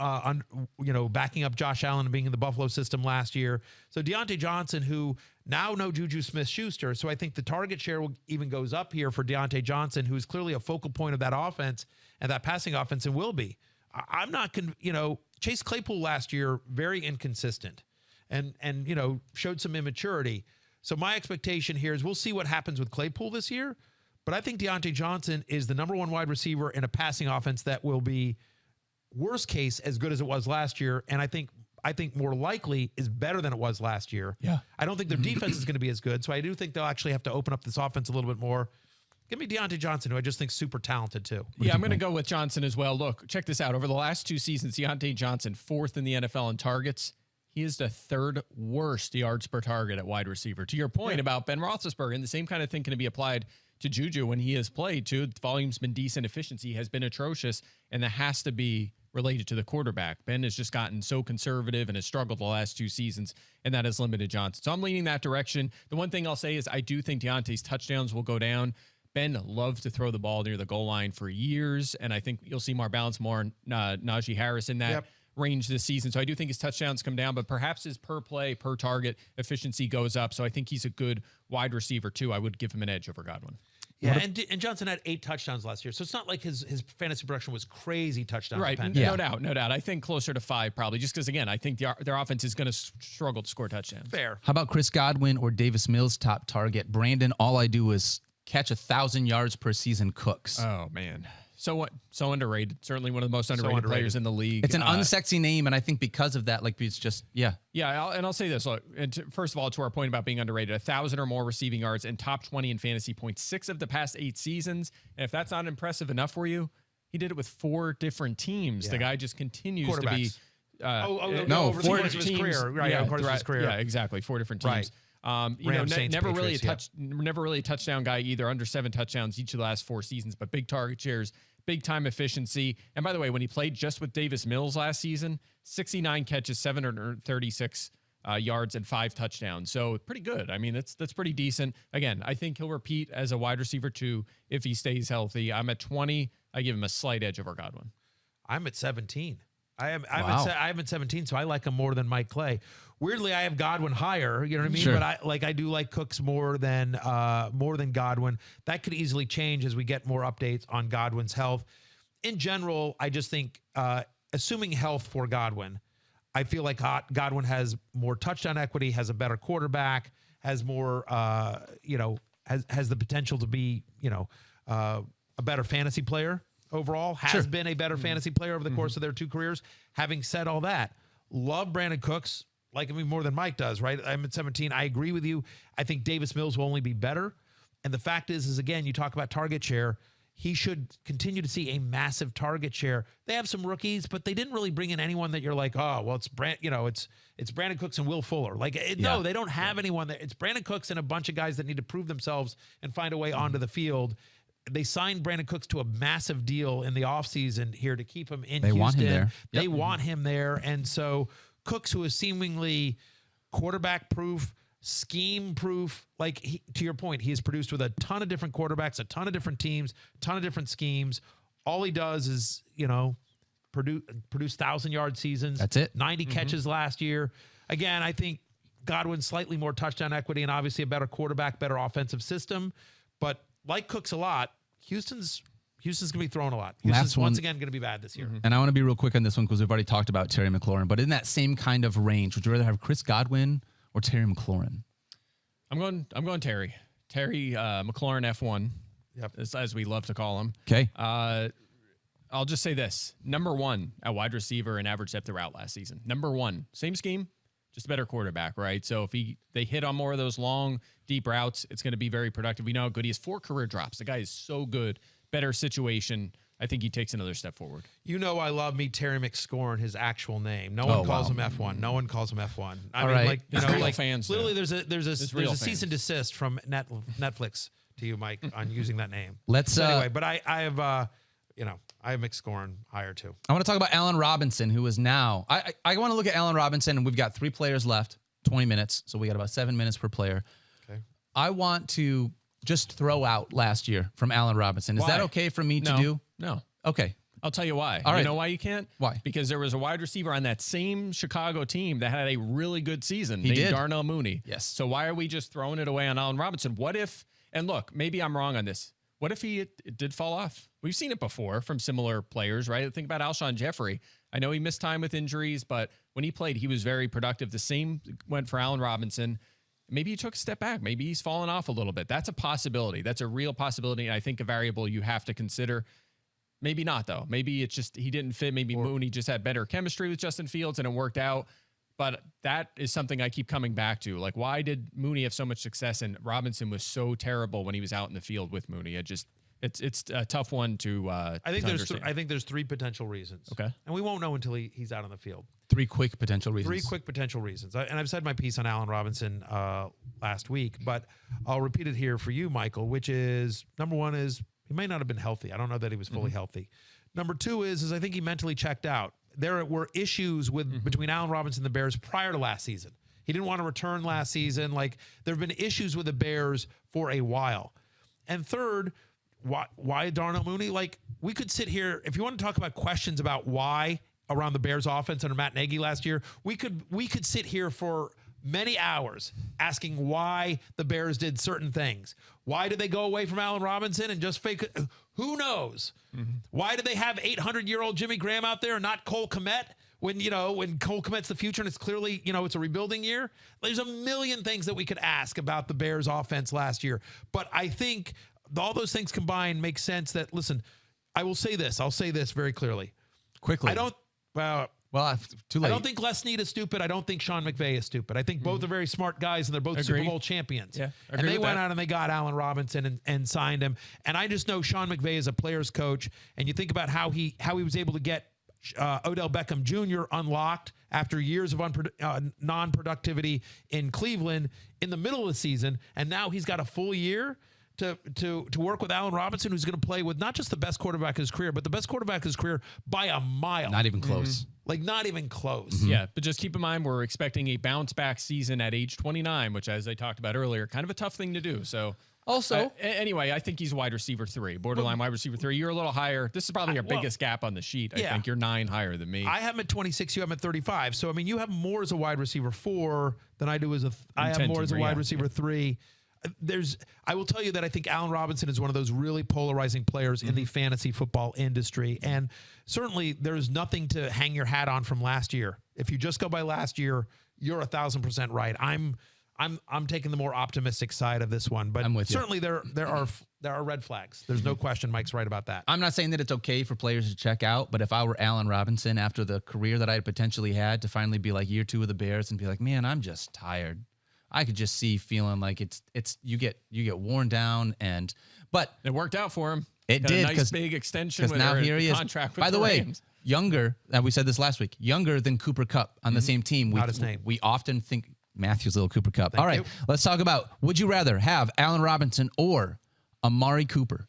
backing up Josh Allen and being in the Buffalo system last year. So Diontae Johnson, who now no Juju Smith-Schuster. So I think the target share even goes up here for Diontae Johnson, who's clearly a focal point of that offense and that passing offense and will be. I'm not, Chase Claypool last year, very inconsistent and showed some immaturity. So my expectation here is we'll see what happens with Claypool this year, but I think Diontae Johnson is the number 1 wide receiver in a passing offense that will be, worst case, as good as it was last year, and I think more likely is better than it was last year. Yeah. I don't think their defense is going to be as good, so I do think they'll actually have to open up this offense a little bit more. Give me Diontae Johnson, who I just think is super talented too. Yeah, I'm going to go with Johnson as well. Look, check this out. Over the last 2 seasons, Diontae Johnson, 4th in the NFL in targets. He is the 3rd worst yards per target at wide receiver. To your point about Ben Roethlisberger, and the same kind of thing can be applied to Juju when he has played too. The volume's been decent. Efficiency has been atrocious, and that has to be related to the quarterback. Ben has just gotten so conservative and has struggled the last 2 seasons, and that has limited Johnson. So I'm leaning that direction. The one thing I'll say is I do think Deontay's touchdowns will go down. Ben loves to throw the ball near the goal line for years, and I think you'll see more balance, more Najee Harris in that range this season. So I do think his touchdowns come down, but perhaps his per play, per target efficiency goes up. So I think he's a good wide receiver too. I would give him an edge over Godwin. Yeah, and Johnson had 8 touchdowns last year, so it's not like his fantasy production was crazy touchdown Right, dependent. no doubt. I think closer to 5 probably, just because again, I think their offense is going to struggle to score touchdowns. Fair. How about Chris Godwin or Davis Mills' top target? Brandon, all I do is catch 1,000 yards per season Cooks. Oh man. So underrated. Certainly one of the most underrated players in the league. It's an unsexy name, and I think because of that, it's just, Yeah, I'll say this. Look, first of all, to our point about being underrated, 1,000 or more receiving yards and top 20 in fantasy points, 6 of the past 8 seasons. And if that's not impressive enough for you, he did it with 4 different teams. The guy just continues to be. Over the course of his career. Right, over the course of his career. Yeah, exactly. 4 different teams. Rams, Saints, never really Patriots, never really a touchdown guy either, under 7 touchdowns each of the last 4 seasons, but big target shares, big time efficiency. And by the way, when he played just with Davis Mills last season, 69 catches, 736 yards and 5 touchdowns. So pretty good. I mean, that's pretty decent. Again, I think he'll repeat as a wide receiver too if he stays healthy. I'm at 20. I give him a slight edge over Godwin. I'm at 17. I'm at 17, so I like him more than Mike Clay. Weirdly, I have Godwin higher, you know what I mean? Sure. But I do like Cooks more than Godwin. That could easily change as we get more updates on Godwin's health. In general, I just think, assuming health for Godwin, I feel like Godwin has more touchdown equity, has a better quarterback, has more, has the potential to be, a better fantasy player overall, has been a better fantasy player over the course of their 2 careers. Having said all that, love Brandin Cooks, like me more than Mike does, right? I'm at 17. I agree with you. I think Davis Mills will only be better. And the fact is again, you talk about target share. he should continue to see a massive target share. They have some rookies, but they didn't really bring in anyone that you're like, oh, well, it's Brandin Cooks and Will Fuller. No, they don't have anyone that it's Brandin Cooks and a bunch of guys that need to prove themselves and find a way onto the field. They signed Brandin Cooks to a massive deal in the offseason here to keep him in Houston. Want him there. They want him there. And so Cooks, who is seemingly quarterback proof, scheme proof, to your point, he has produced with a ton of different quarterbacks, a ton of different teams, a ton of different schemes. All he does is, produce 1,000-yard seasons. That's it. 90 catches last year. Again, I think Godwin's slightly more touchdown equity and obviously a better quarterback, better offensive system. But like Cooks a lot, Houston's going to be throwing a lot. Houston's once again going to be bad this year. And I want to be real quick on this one because we've already talked about Terry McLaurin. But in that same kind of range, would you rather have Chris Godwin or Terry McLaurin? I'm going Terry. Terry McLaurin F1. Yep. As we love to call him. Okay. I'll just say this. Number 1 at wide receiver and average depth of route last season. Number 1. Same scheme, just a better quarterback, right? So if they hit on more of those long, deep routes, it's going to be very productive. We know how good he is. 4 career drops. The guy is so good. Better situation. I think he takes another step forward. I love me Terry McScorn, his actual name. No one calls him F1. No one calls him F1. Fans. Literally, there's a cease and desist from Netflix to you, Mike, on using that name. Anyway, but I have I have McScorn higher too. I want to talk about Allen Robinson, who is now. I want to look at Allen Robinson, and we've got 3 players left, 20 minutes, so we got about 7 minutes per player. Okay. I want to just throw out last year from Allen Robinson. Is that okay for me to do? No. Okay. I'll tell you why. All right. You know why you can't? Why? Because there was a wide receiver on that same Chicago team that had a really good season. He did. Darnell Mooney. Yes. So why are we just throwing it away on Allen Robinson? What if, and look, maybe I'm wrong on this. What if it did fall off? We've seen it before from similar players, right? Think about Alshon Jeffrey. I know he missed time with injuries, but when he played, he was very productive. The same went for Allen Robinson. Maybe he took a step back. Maybe he's fallen off a little bit. That's a possibility. That's a real possibility. And I think a variable you have to consider. Maybe not, though. Maybe it's just he didn't fit. Maybe Mooney just had better chemistry with Justin Fields and it worked out. But that is something I keep coming back to. Like, why did Mooney have so much success and Robinson was so terrible when he was out in the field with Mooney? It's a tough one to I think there's 3 potential reasons. Okay. And we won't know until he's out on the field. 3 quick potential reasons. 3 quick potential reasons. And I've said my piece on Allen Robinson last week, but I'll repeat it here for you, Michael, which is, number 1 is he may not have been healthy. I don't know that he was fully healthy. Number 2 is I think he mentally checked out. There were issues between Allen Robinson and the Bears prior to last season. He didn't want to return last season. Like, there have been issues with the Bears for a while. And third, why Darnell Mooney? Like, we could sit here, if you want to talk about questions about why around the Bears offense under Matt Nagy last year, we could sit here for many hours asking why the Bears did certain things. Why did they go away from Allen Robinson and just fake it? Who knows? Why did they have 800-year-old Jimmy Graham out there and not Cole Kmet when Cole Kmet's the future and it's clearly, it's a rebuilding year? There's a million things that we could ask about the Bears offense last year. But I think all those things combined make sense that, listen, I'll say this very clearly. Quickly. Too late. I don't think Les Snead is stupid. I don't think Sean McVay is stupid. I think both are very smart guys, and they're both Super Bowl champions. Yeah, and they went out and they got Allen Robinson and signed him. And I just know Sean McVay is a player's coach. And you think about how he was able to get Odell Beckham Jr. unlocked after years of non-productivity in Cleveland in the middle of the season, and now he's got a full year to work with Allen Robinson, who's going to play with not just the best quarterback of his career, but the best quarterback of his career by a mile. Not even close. Like, not even close. Yeah, but just keep in mind, we're expecting a bounce-back season at age 29, which, as I talked about earlier, kind of a tough thing to do. So, also, anyway, I think he's wide receiver 3, borderline wide receiver 3. You're a little higher. This is probably your biggest gap on the sheet. I think you're 9 higher than me. I have him at 26. You have him at 35. So, I mean, you have more as a wide receiver 4 than I do I have more as a wide receiver 3. I will tell you that I think Allen Robinson is one of those really polarizing players in the fantasy football industry. And certainly there's nothing to hang your hat on from last year. If you just go by last year, you're 1,000% right. I'm taking the more optimistic side of this one, but certainly there are red flags. There's no question Mike's right about that. I'm not saying that it's okay for players to check out, but if I were Allen Robinson after the career that I had potentially had, to finally be like year 2 of the Bears and be like, man, I'm just tired. I could just see feeling like you get worn down, but it worked out for him. It Got a did, nice big extension with now here he is. contract with By the way, Rams. younger, we said this last week, younger than Cooper Kupp on the same team. Not his name. We often think Matthew's little Cooper Kupp. All right, you. let's talk about, would you rather have Allen Robinson or Amari Cooper?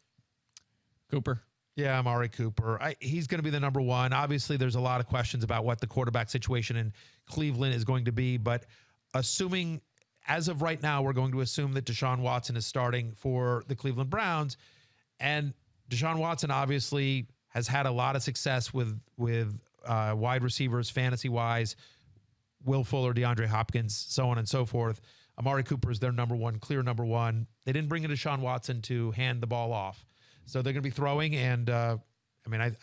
Cooper. Yeah, Amari Cooper. He's going to be the number one. Obviously, there's a lot of questions about what the quarterback situation in Cleveland is going to be, but assuming, as of right now, we're going to assume that Deshaun Watson is starting for the Cleveland Browns, and Deshaun Watson obviously has had a lot of success with wide receivers, fantasy-wise, Will Fuller, DeAndre Hopkins, so on and so forth. Amari Cooper is their number one, clear number one. They didn't bring in Deshaun Watson to hand the ball off. So they're going to be throwing, and I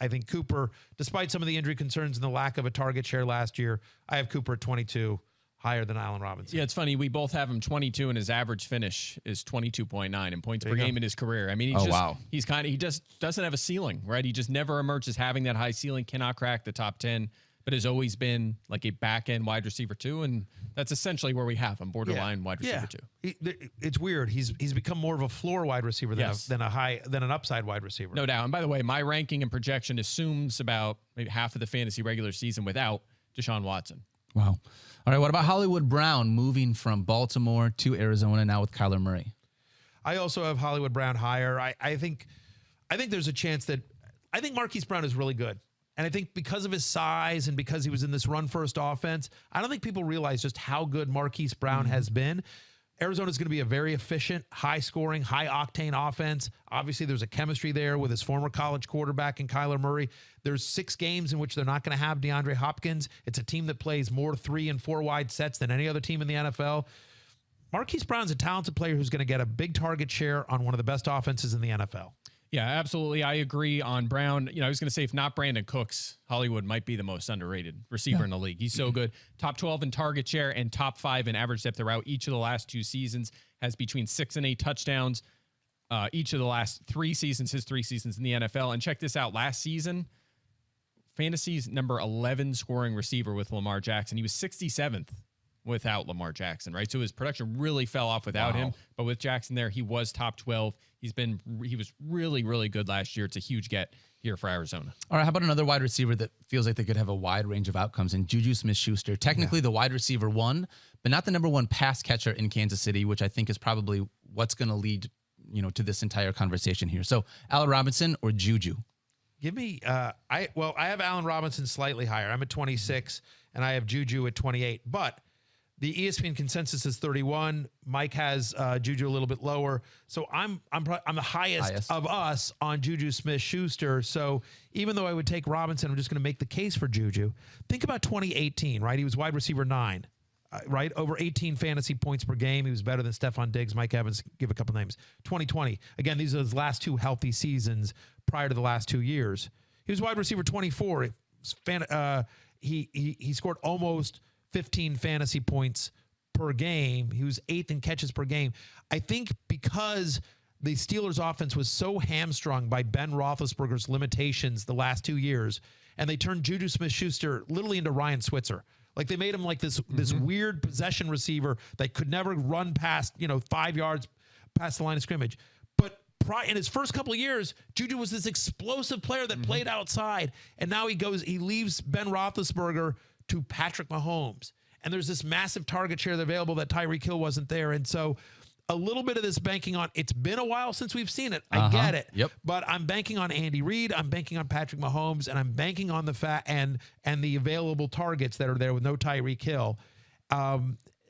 think Cooper, despite some of the injury concerns and the lack of a target share last year, I have Cooper at 22, higher than Allen Robinson. Yeah, it's funny. We both have him 22, and his average finish is 22.9 in points per game in his career. I mean, he just doesn't have a ceiling, right? He just never emerges having that high ceiling, cannot crack the top 10, but has always been like a back-end wide receiver too, and that's essentially where we have him, borderline wide receiver too. It's weird. He's become more of a floor wide receiver than an upside wide receiver. No doubt. And by the way, my ranking and projection assumes about maybe half of the fantasy regular season without Deshaun Watson. Wow. All right, what about Hollywood Brown moving from Baltimore to Arizona now with Kyler Murray? I also have Hollywood Brown higher. I think there's a chance that I think Marquise Brown is really good. And I think because of his size and because he was in this run-first offense, I don't think people realize just how good Marquise Brown has been. Arizona's going to be a very efficient, high-scoring, high-octane offense. Obviously, there's a chemistry there with his former college quarterback in Kyler Murray. There's 6 games in which they're not going to have DeAndre Hopkins. It's a team that plays more 3 and 4 wide sets than any other team in the NFL. Marquise Brown's a talented player who's going to get a big target share on one of the best offenses in the NFL. Yeah, absolutely. I agree on Brown. I was going to say, if not Brandin Cooks, Hollywood might be the most underrated receiver in the league. He's so good. Top 12 in target share and top 5 in average depth of route each of the last 2 seasons. Has between 6 and 8 touchdowns each of the last 3 seasons, his 3 seasons in the NFL. And check this out. Last season, fantasy's number 11 scoring receiver with Lamar Jackson. He was 67th without Lamar Jackson, right? So his production really fell off without him. But with Jackson there, he was top 12. He was really, really good last year. It's a huge get here for Arizona. All right, how about another wide receiver that feels like they could have a wide range of outcomes in Juju Smith-Schuster? Technically the wide receiver 1, but not the number 1 pass catcher in Kansas City, which I think is probably what's going to lead, to this entire conversation here. So Allen Robinson or Juju? Give me, I have Allen Robinson slightly higher. I'm at 26, and I have Juju at 28. But the ESPN consensus is 31. Mike has Juju a little bit lower. So I'm the highest of us on Juju Smith-Schuster. So even though I would take Robinson, I'm just going to make the case for Juju. Think about 2018, right? He was wide receiver 9, right? Over 18 fantasy points per game. He was better than Stephon Diggs, Mike Evans, give a couple names. 2020, again, these are his last 2 healthy seasons prior to the last 2 years. He was wide receiver 24. He scored almost 15 fantasy points per game. He was 8th in catches per game. I think because the Steelers' offense was so hamstrung by Ben Roethlisberger's limitations the last 2 years, and they turned Juju Smith-Schuster literally into Ryan Switzer. Like they made him like this weird possession receiver that could never run past 5 yards past the line of scrimmage. But in his first couple of years, Juju was this explosive player that played outside, and now he leaves Ben Roethlisberger to Patrick Mahomes. And there's this massive target share available that Tyreek Hill wasn't there. And so a little bit of this banking on, it's been a while since we've seen it. I get it. Yep. But I'm banking on Andy Reid. I'm banking on Patrick Mahomes, and I'm banking on the and the available targets that are there with no Tyreek Hill.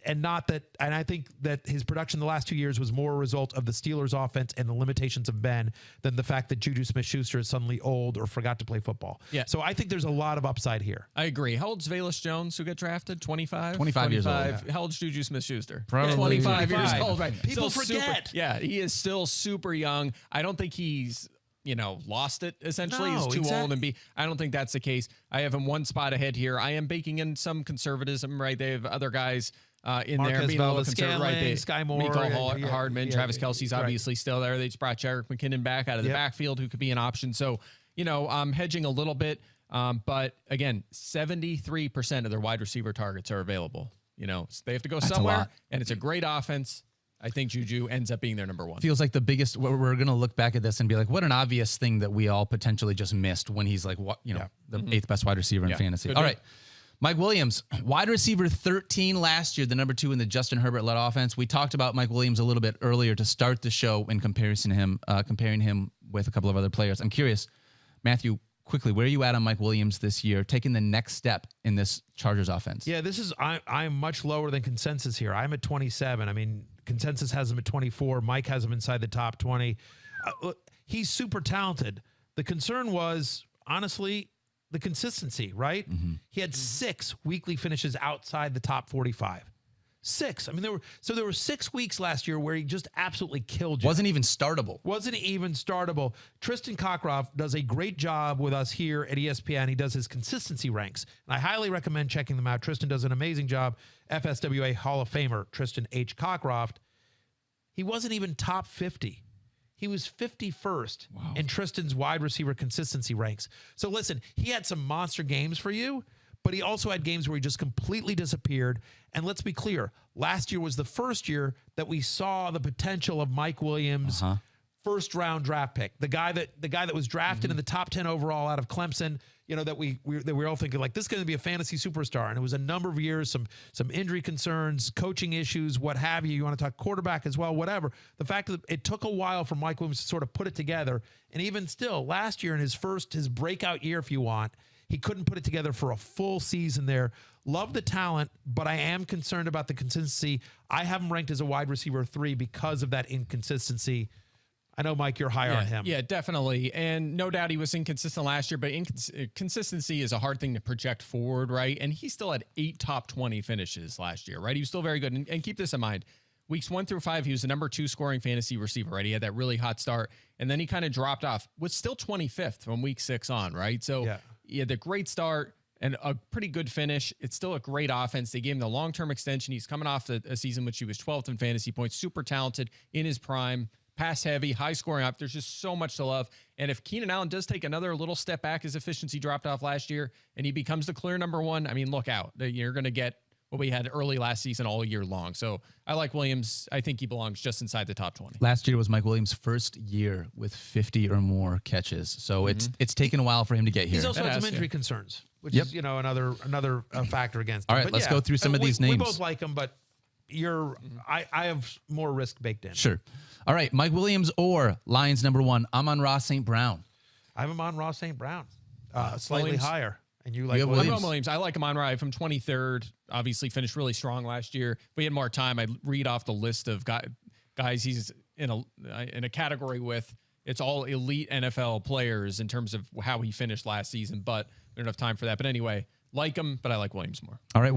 And I think that his production the last 2 years was more a result of the Steelers' offense and the limitations of Ben than the fact that Juju Smith-Schuster is suddenly old or forgot to play football. Yeah. So I think there's a lot of upside here. I agree. How old's Velus Jones who got drafted? 25? 25 years old. Yeah. How old's Juju Smith-Schuster? Probably 25 years old. Right. People Still forget. He is still super young. I don't think he's lost it, essentially. No, He's too old and I don't think that's the case. I have him 1 spot ahead here. I am baking in some conservatism, right? They have other guys in Marquez there being a little Valdes-Scantling, conservative, right? Sky Moore, Mecole Hardman, Travis Kelce's obviously still there. They just brought Jerick McKinnon back out of the backfield, who could be an option. So, I'm hedging a little bit. But again, 73% of their wide receiver targets are available. They have to go somewhere, and it's a great offense. I think Juju ends up being their number one. Feels like the biggest. We're going to look back at this and be like, what an obvious thing that we all potentially just missed when he's like, what, you know, the eighth best wide receiver in fantasy. Good All deal. right. Mike Williams, wide receiver 13 last year, the number 2 in the Justin Herbert-led offense. We talked about Mike Williams a little bit earlier to start the show in comparison to him, comparing him with a couple of other players. I'm curious, Matthew, quickly, where are you at on Mike Williams this year, taking the next step in this Chargers offense? Yeah, I'm much lower than consensus here. I'm at 27. I mean, consensus has him at 24. Mike has him inside the top 20. Look, he's super talented. The concern was, honestly, the consistency, right? He had 6 weekly finishes outside the top 45. 6. I mean, there were 6 weeks last year where he just absolutely killed you. Wasn't even startable. Tristan Cockcroft does a great job with us here at ESPN. He does his consistency ranks, and I highly recommend checking them out. Tristan does an amazing job. FSWA Hall of Famer Tristan H. Cockcroft. He wasn't even top 50. He was 51st in Tristan's wide receiver consistency ranks. So listen, he had some monster games for you, but he also had games where he just completely disappeared. And let's be clear, last year was the first year that we saw the potential of Mike Williams, first round draft pick, the guy that was drafted in the top 10 overall out of Clemson. You know, that we were all thinking like, this is going to be a fantasy superstar. And it was a number of years, some injury concerns, coaching issues, what have you. You want to talk quarterback as well, whatever. The fact that it took a while for Mike Williams to sort of put it together. And even still, last year in his breakout year, if you want, he couldn't put it together for a full season there. Love the talent, but I am concerned about the consistency. I have him ranked as a wide receiver 3 because of that inconsistency. I know, Mike, you're higher on him. Yeah, definitely. And no doubt he was inconsistent last year, but consistency is a hard thing to project forward, right? And he still had 8 top 20 finishes last year, right? He was still very good. And keep this in mind. Weeks 1 through 5, he was the number 2 scoring fantasy receiver, right? He had that really hot start, and then he kind of dropped off. Was still 25th from week 6 on, right? So he had a great start and a pretty good finish. It's still a great offense. They gave him the long-term extension. He's coming off a season which he was 12th in fantasy points, super talented in his prime. Pass heavy, high scoring up. There's just so much to love. And if Keenan Allen does take another little step back, his efficiency dropped off last year, and he becomes the clear number 1, I mean, look out. You're going to get what we had early last season all year long. So I like Williams. I think he belongs just inside the top 20. Last year was Mike Williams' first year with 50 or more catches. So it's taken a while for him to get here. He's also had some injury concerns, which is, you know, another factor against him. All right, But let's go through some of these names. We both like him, but I have more risk baked in. Sure. All right, Mike Williams or Lions number 1, Amon-Ra St. Brown. I have Amon-Ra St. Brown, slightly Williams. higher. And you like have Williams? I'm going Williams. I like Amon-Ra from 23rd. Obviously finished really strong last year. If we had more time, I'd read off the list of guys he's in a category with. It's all elite NFL players in terms of how he finished last season, but we don't have time for that. But anyway, like him, but I like Williams more. All right,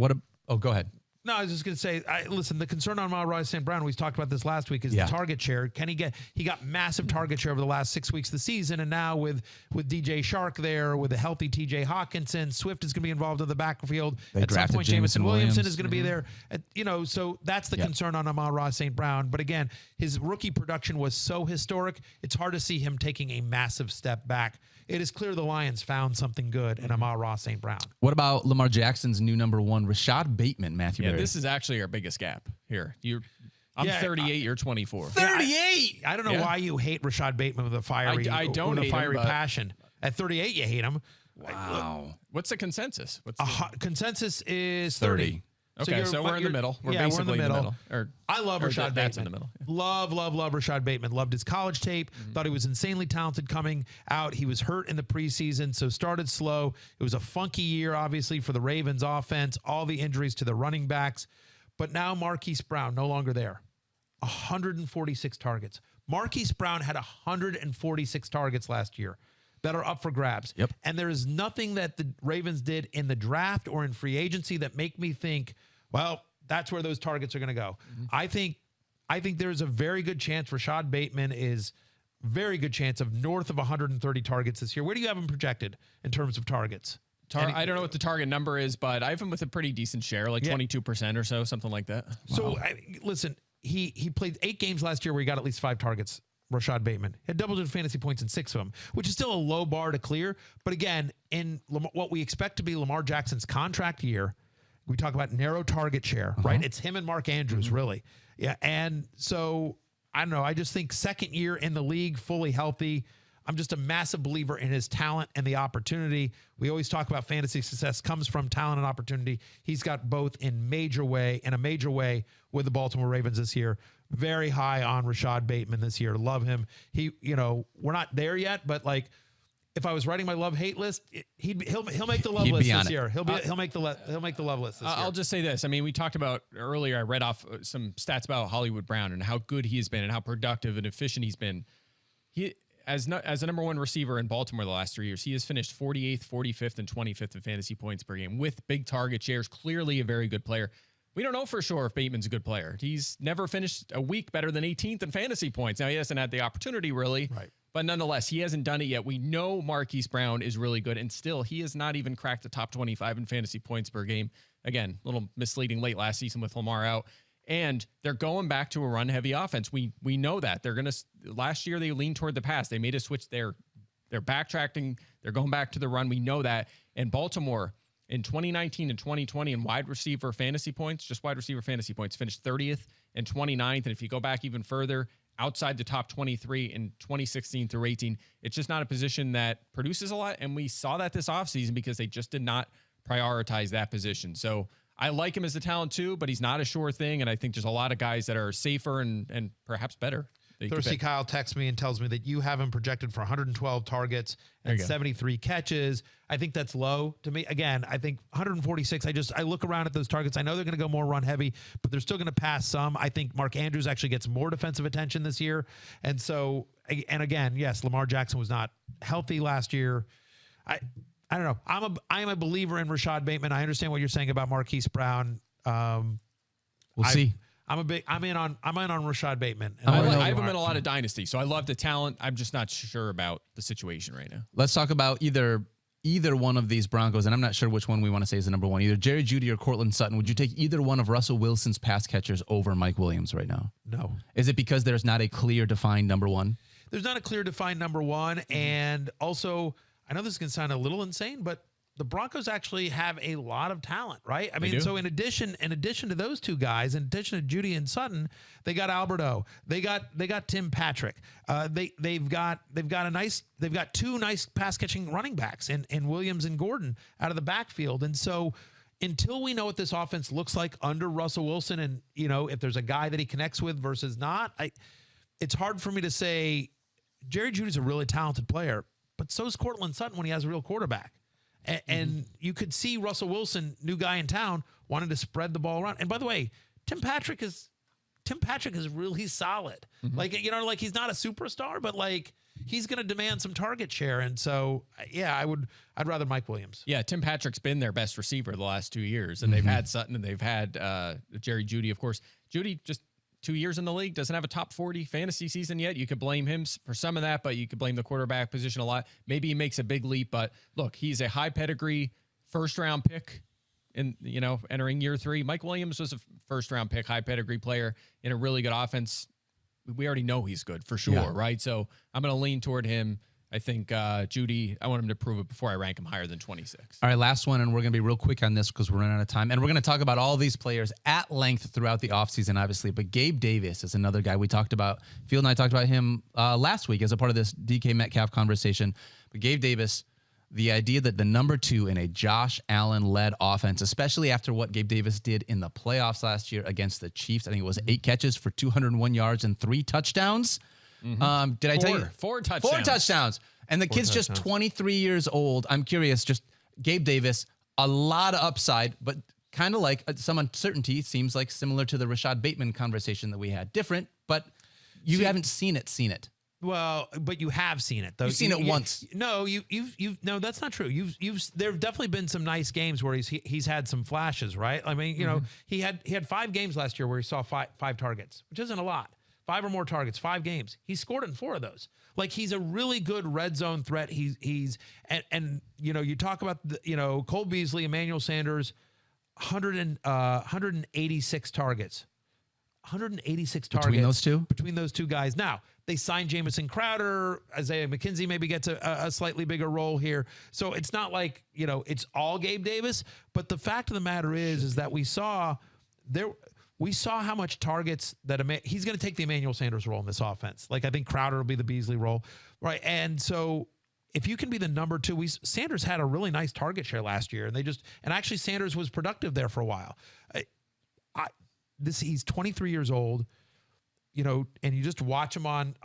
go ahead. No, I was just going to say, listen, the concern on Amon-Ra St. Brown, we talked about this last week, is the target share. Can he got massive target share over the last 6 weeks of the season, and now with DJ Shark there, with a healthy TJ Hawkinson, Swift is going to be involved in the backfield. At some point, Jameson Williamson is going to be there. So that's the concern on Amon-Ra St. Brown. But again, his rookie production was so historic, it's hard to see him taking a massive step back. It is clear the Lions found something good in Amon-Ra St. Brown. What about Lamar Jackson's new number 1, Rashod Bateman, Matthew Berry? This is actually our biggest gap here. I'm 38, you're 24. 38! I don't know why you hate Rashod Bateman with a fiery, passion. At 38, you hate him. Wow. What's the consensus? Consensus is 30. Okay, so we're in the middle. We're basically in the middle. I love Rashod Bateman. That's in the middle. Love Rashod Bateman. Loved his college tape. Thought he was insanely talented coming out. He was hurt in the preseason, so started slow. It was a funky year, obviously, for the Ravens offense. All the injuries to the running backs. But now Marquise Brown, no longer there. 146 targets. Marquise Brown had 146 targets last year that are up for grabs. Yep. And there is nothing that the Ravens did in the draft or in free agency that make me think, well, that's where those targets are going to go. I think there's a very good chance Rashod Bateman is very good chance of north of 130 targets this year. Where do you have him projected in terms of targets? I don't know what the target number is, but I have him with a pretty decent share, like 22% or so, something like that. So listen, he played 8 games last year where he got at least 5 targets. Rashod Bateman had double-digit fantasy points in 6 of them, which is still a low bar to clear. But again, in what we expect to be Lamar Jackson's contract year, we talk about narrow target share, right? It's him and Mark Andrews, really. Yeah. And so I don't know. I just think second year in the league, fully healthy. I'm just a massive believer in his talent and the opportunity. We always talk about fantasy success comes from talent and opportunity. He's got both in a major way with the Baltimore Ravens this year. Very high on Rashod Bateman this year. Love him. He, we're not there yet, but like if I was writing my love-hate list, he'll make the love list this year. He'll make the love list this year. I'll just say this. I mean, we talked about earlier, I read off some stats about Hollywood Brown and how good he has been and how productive and efficient he's been. As a number one receiver in Baltimore the last 3 years, he has finished 48th, 45th, and 25th in fantasy points per game with big target shares. Clearly a very good player. We don't know for sure if Bateman's a good player. He's never finished a week better than 18th in fantasy points. Now, he hasn't had the opportunity really, right. But nonetheless, he hasn't done it yet. We know Marquise Brown is really good, and still, he has not even cracked the top 25 in fantasy points per game. Again, a little misleading late last season with Lamar out. And they're going back to a run-heavy offense. We know that. They're going to – last year, they leaned toward the pass. They made a switch there. They're backtracking. They're going back to the run. We know that. And Baltimore, in 2019 and 2020, in wide receiver fantasy points, just wide receiver fantasy points, finished 30th and 29th. And if you go back even further, outside the top 23 in 2016 through 18, it's just not a position that produces a lot. And we saw that this offseason because they just did not prioritize that position. So – I like him as a talent too, but he's not a sure thing. And I think there's a lot of guys that are safer and perhaps better. Thirsty Kyle texts me and tells me that you have him projected for 112 targets and 73 catches. I think that's low to me. Again, I think 146. I look around at those targets. I know they're going to go more run heavy, but they're still going to pass some. I think Mark Andrews actually gets more defensive attention this year. And so, and again, yes, Lamar Jackson was not healthy last year. I don't know. I'm a believer in Rashod Bateman. I understand what you're saying about Marquise Brown. We'll see. I'm in on Rashod Bateman. I have him in a lot of dynasty, so I love the talent. I'm just not sure about the situation right now. Let's talk about either one of these Broncos, and I'm not sure which one we want to say is the number one. Either Jerry Jeudy or Cortland Sutton. Would you take either one of Russell Wilson's pass catchers over Mike Williams right now? No. Is it because there's not a clear defined number one? There's not a clear defined number one, and also I know this can sound a little insane, but the Broncos actually have a lot of talent, right? I mean, so in addition to those two guys, in addition to Jeudy and Sutton, they got Alberto, they got Tim Patrick, they've got two nice pass catching running backs in Williams and Gordon out of the backfield, and so until we know what this offense looks like under Russell Wilson, and if there's a guy that he connects with versus not, it's hard for me to say. Jerry Jeudy's a really talented player, but so is Cortland Sutton when he has a real quarterback. And you could see Russell Wilson, new guy in town, wanting to spread the ball around. And by the way, Tim Patrick is really solid. Like he's not a superstar, but like he's going to demand some target share. And so, yeah, I'd rather Mike Williams. Yeah, Tim Patrick's been their best receiver the last 2 years, and they've had Sutton and they've had Jerry Jeudy, of course. Jeudy just 2 years in the league, doesn't have a top 40 fantasy season yet. You could blame him for some of that, but you could blame the quarterback position a lot. Maybe he makes a big leap, but look, he's a high pedigree first-round pick in, entering year 3. Mike Williams was a first-round pick, high pedigree player in a really good offense. We already know he's good for sure, right? So I'm going to lean toward him. I think Jeudy, I want him to prove it before I rank him higher than 26. All right, last one, and we're going to be real quick on this because we're running out of time. And we're going to talk about all these players at length throughout the offseason, obviously. But Gabe Davis is another guy we talked about. Field and I talked about him last week as a part of this DK Metcalf conversation. But Gabe Davis, the idea that the number 2 in a Josh Allen-led offense, especially after what Gabe Davis did in the playoffs last year against the Chiefs, I think it was 8 catches for 201 yards and 3 touchdowns. Did I tell you? 4 touchdowns. 4 touchdowns. And the kid's just 23 years old. I'm curious, just Gabe Davis, a lot of upside, but kind of like some uncertainty. Seems like similar to the Rashod Bateman conversation that we had. Different, but you haven't seen it. Well, but you have seen it though. You've seen it once. No, no, that's not true. There have definitely been some nice games where he's had some flashes, right? I mean, he had 5 games last year where he saw five targets, which isn't a lot. 5 or more targets, 5 games. He scored in 4 of those. Like, he's a really good red zone threat. He's you talk about Cole Beasley, Emmanuel Sanders, 186 targets. 186 targets between those two? Between those two guys. Now, They signed Jamison Crowder. Isaiah McKenzie maybe gets a slightly bigger role here. So it's not like, it's all Gabe Davis. But the fact of the matter is that we saw how much targets that he's going to take the Emmanuel Sanders role in this offense. Like, I think Crowder will be the Beasley role, right? And so if you can be the number two, Sanders had a really nice target share last year, and actually Sanders was productive there for a while. He's 23 years old. And you just watch him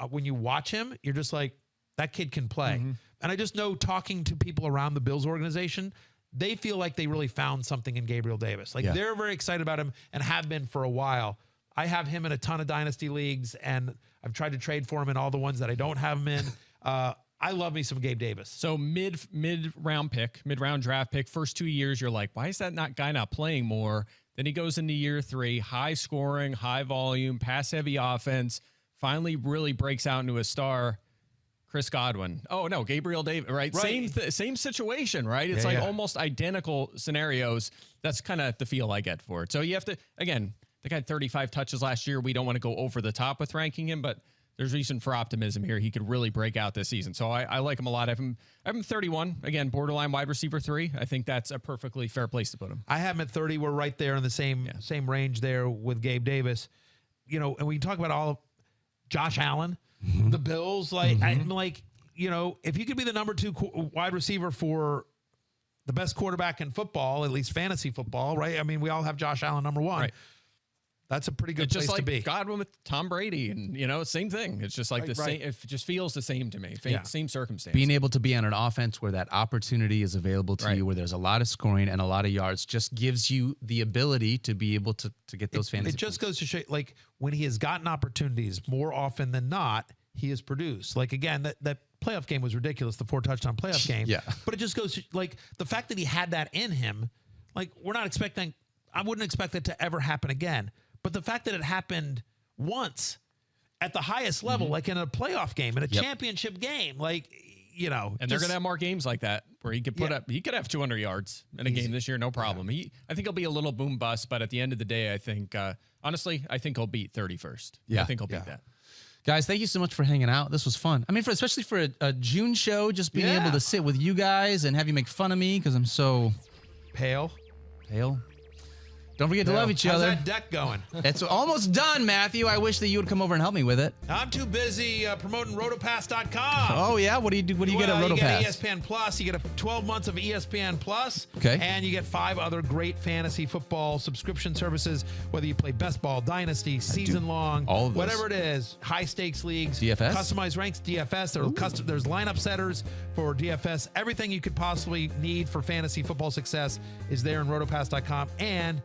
when you watch him, you're just like, that kid can play. Mm-hmm. And I just know, talking to people around the Bills organization, they feel like they really found something in Gabriel Davis. Like, they're very excited about him and have been for a while. I have him in a ton of dynasty leagues, and I've tried to trade for him in all the ones that I don't have him in. I love me some Gabe Davis. So mid-round draft pick, first 2 years, you're like, why is that guy not playing more? Then he goes into year 3, high scoring, high volume, pass-heavy offense, finally really breaks out into a star. Chris Godwin. Oh, no, Gabriel Davis, right? Same situation, right? It's almost identical scenarios. That's kind of the feel I get for it. So you have to, again, the guy had 35 touches last year. We don't want to go over the top with ranking him, but there's reason for optimism here. He could really break out this season. So I like him a lot. I have him 31. Again, borderline wide receiver 3. I think that's a perfectly fair place to put him. I have him at 30. We're right there in the same range there with Gabe Davis. And we talk about all Josh Allen, the Bills. I'm like, if you could be the number 2 wide receiver for the best quarterback in football, at least fantasy football, right? I mean, we all have Josh Allen number 1. Right. That's a pretty good place to be. Godwin with Tom Brady, and same thing. It's just like the same. It just feels the same to me. Same circumstance. Being able to be on an offense where that opportunity is available to you, where there's a lot of scoring and a lot of yards, just gives you the ability to be able to get those fantasy. It just goes to show, like, when he has gotten opportunities more often than not, he has produced. Like, again, that playoff game was ridiculous, the 4-touchdown playoff game. Yeah. But it just goes to, like, the fact that he had that in him. Like, I wouldn't expect that to ever happen again. But the fact that it happened once at the highest level, like in a playoff game, in a championship game, like, and they're going to have more games like that where he could he could have 200 yards in a game this year, no problem. I think he'll be a little boom bust, but at the end of the day, I think, honestly, I think he'll beat 31st. Yeah. I think he'll beat that. Guys, thank you so much for hanging out. This was fun. I mean, especially for a June show, just being able to sit with you guys and have you make fun of me because I'm so pale. Don't forget to love each other. How's that deck going? It's almost done, Matthew. I wish that you would come over and help me with it. I'm too busy promoting rotopass.com. Oh, yeah? What do you do? What do you get at RotoPass? You get ESPN Plus. You get 12 months of ESPN Plus. Okay. And you get 5 other great fantasy football subscription services, whether you play best ball, dynasty, season long, all of those. whatever it is, high stakes leagues, DFS? customized ranks, DFS. There's lineup setters for DFS. Everything you could possibly need for fantasy football success is there in rotopass.com. And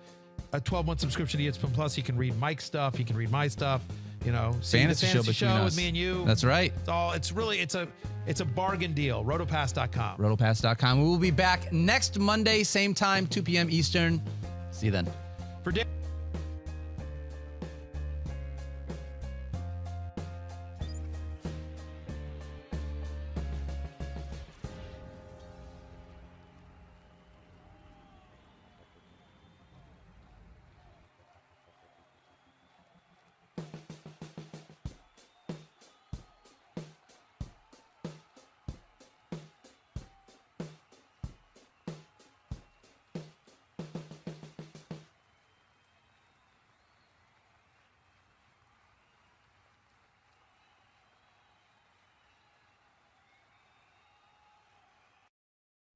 a 12-month subscription to ESPN Plus. You can read Mike's stuff. You can read my stuff. See fantasy the fantasy show with us. me and you. That's right. It's a bargain deal. Rotopass.com. Rotopass.com. We will be back next Monday, same time, 2 p.m. Eastern. See you then. For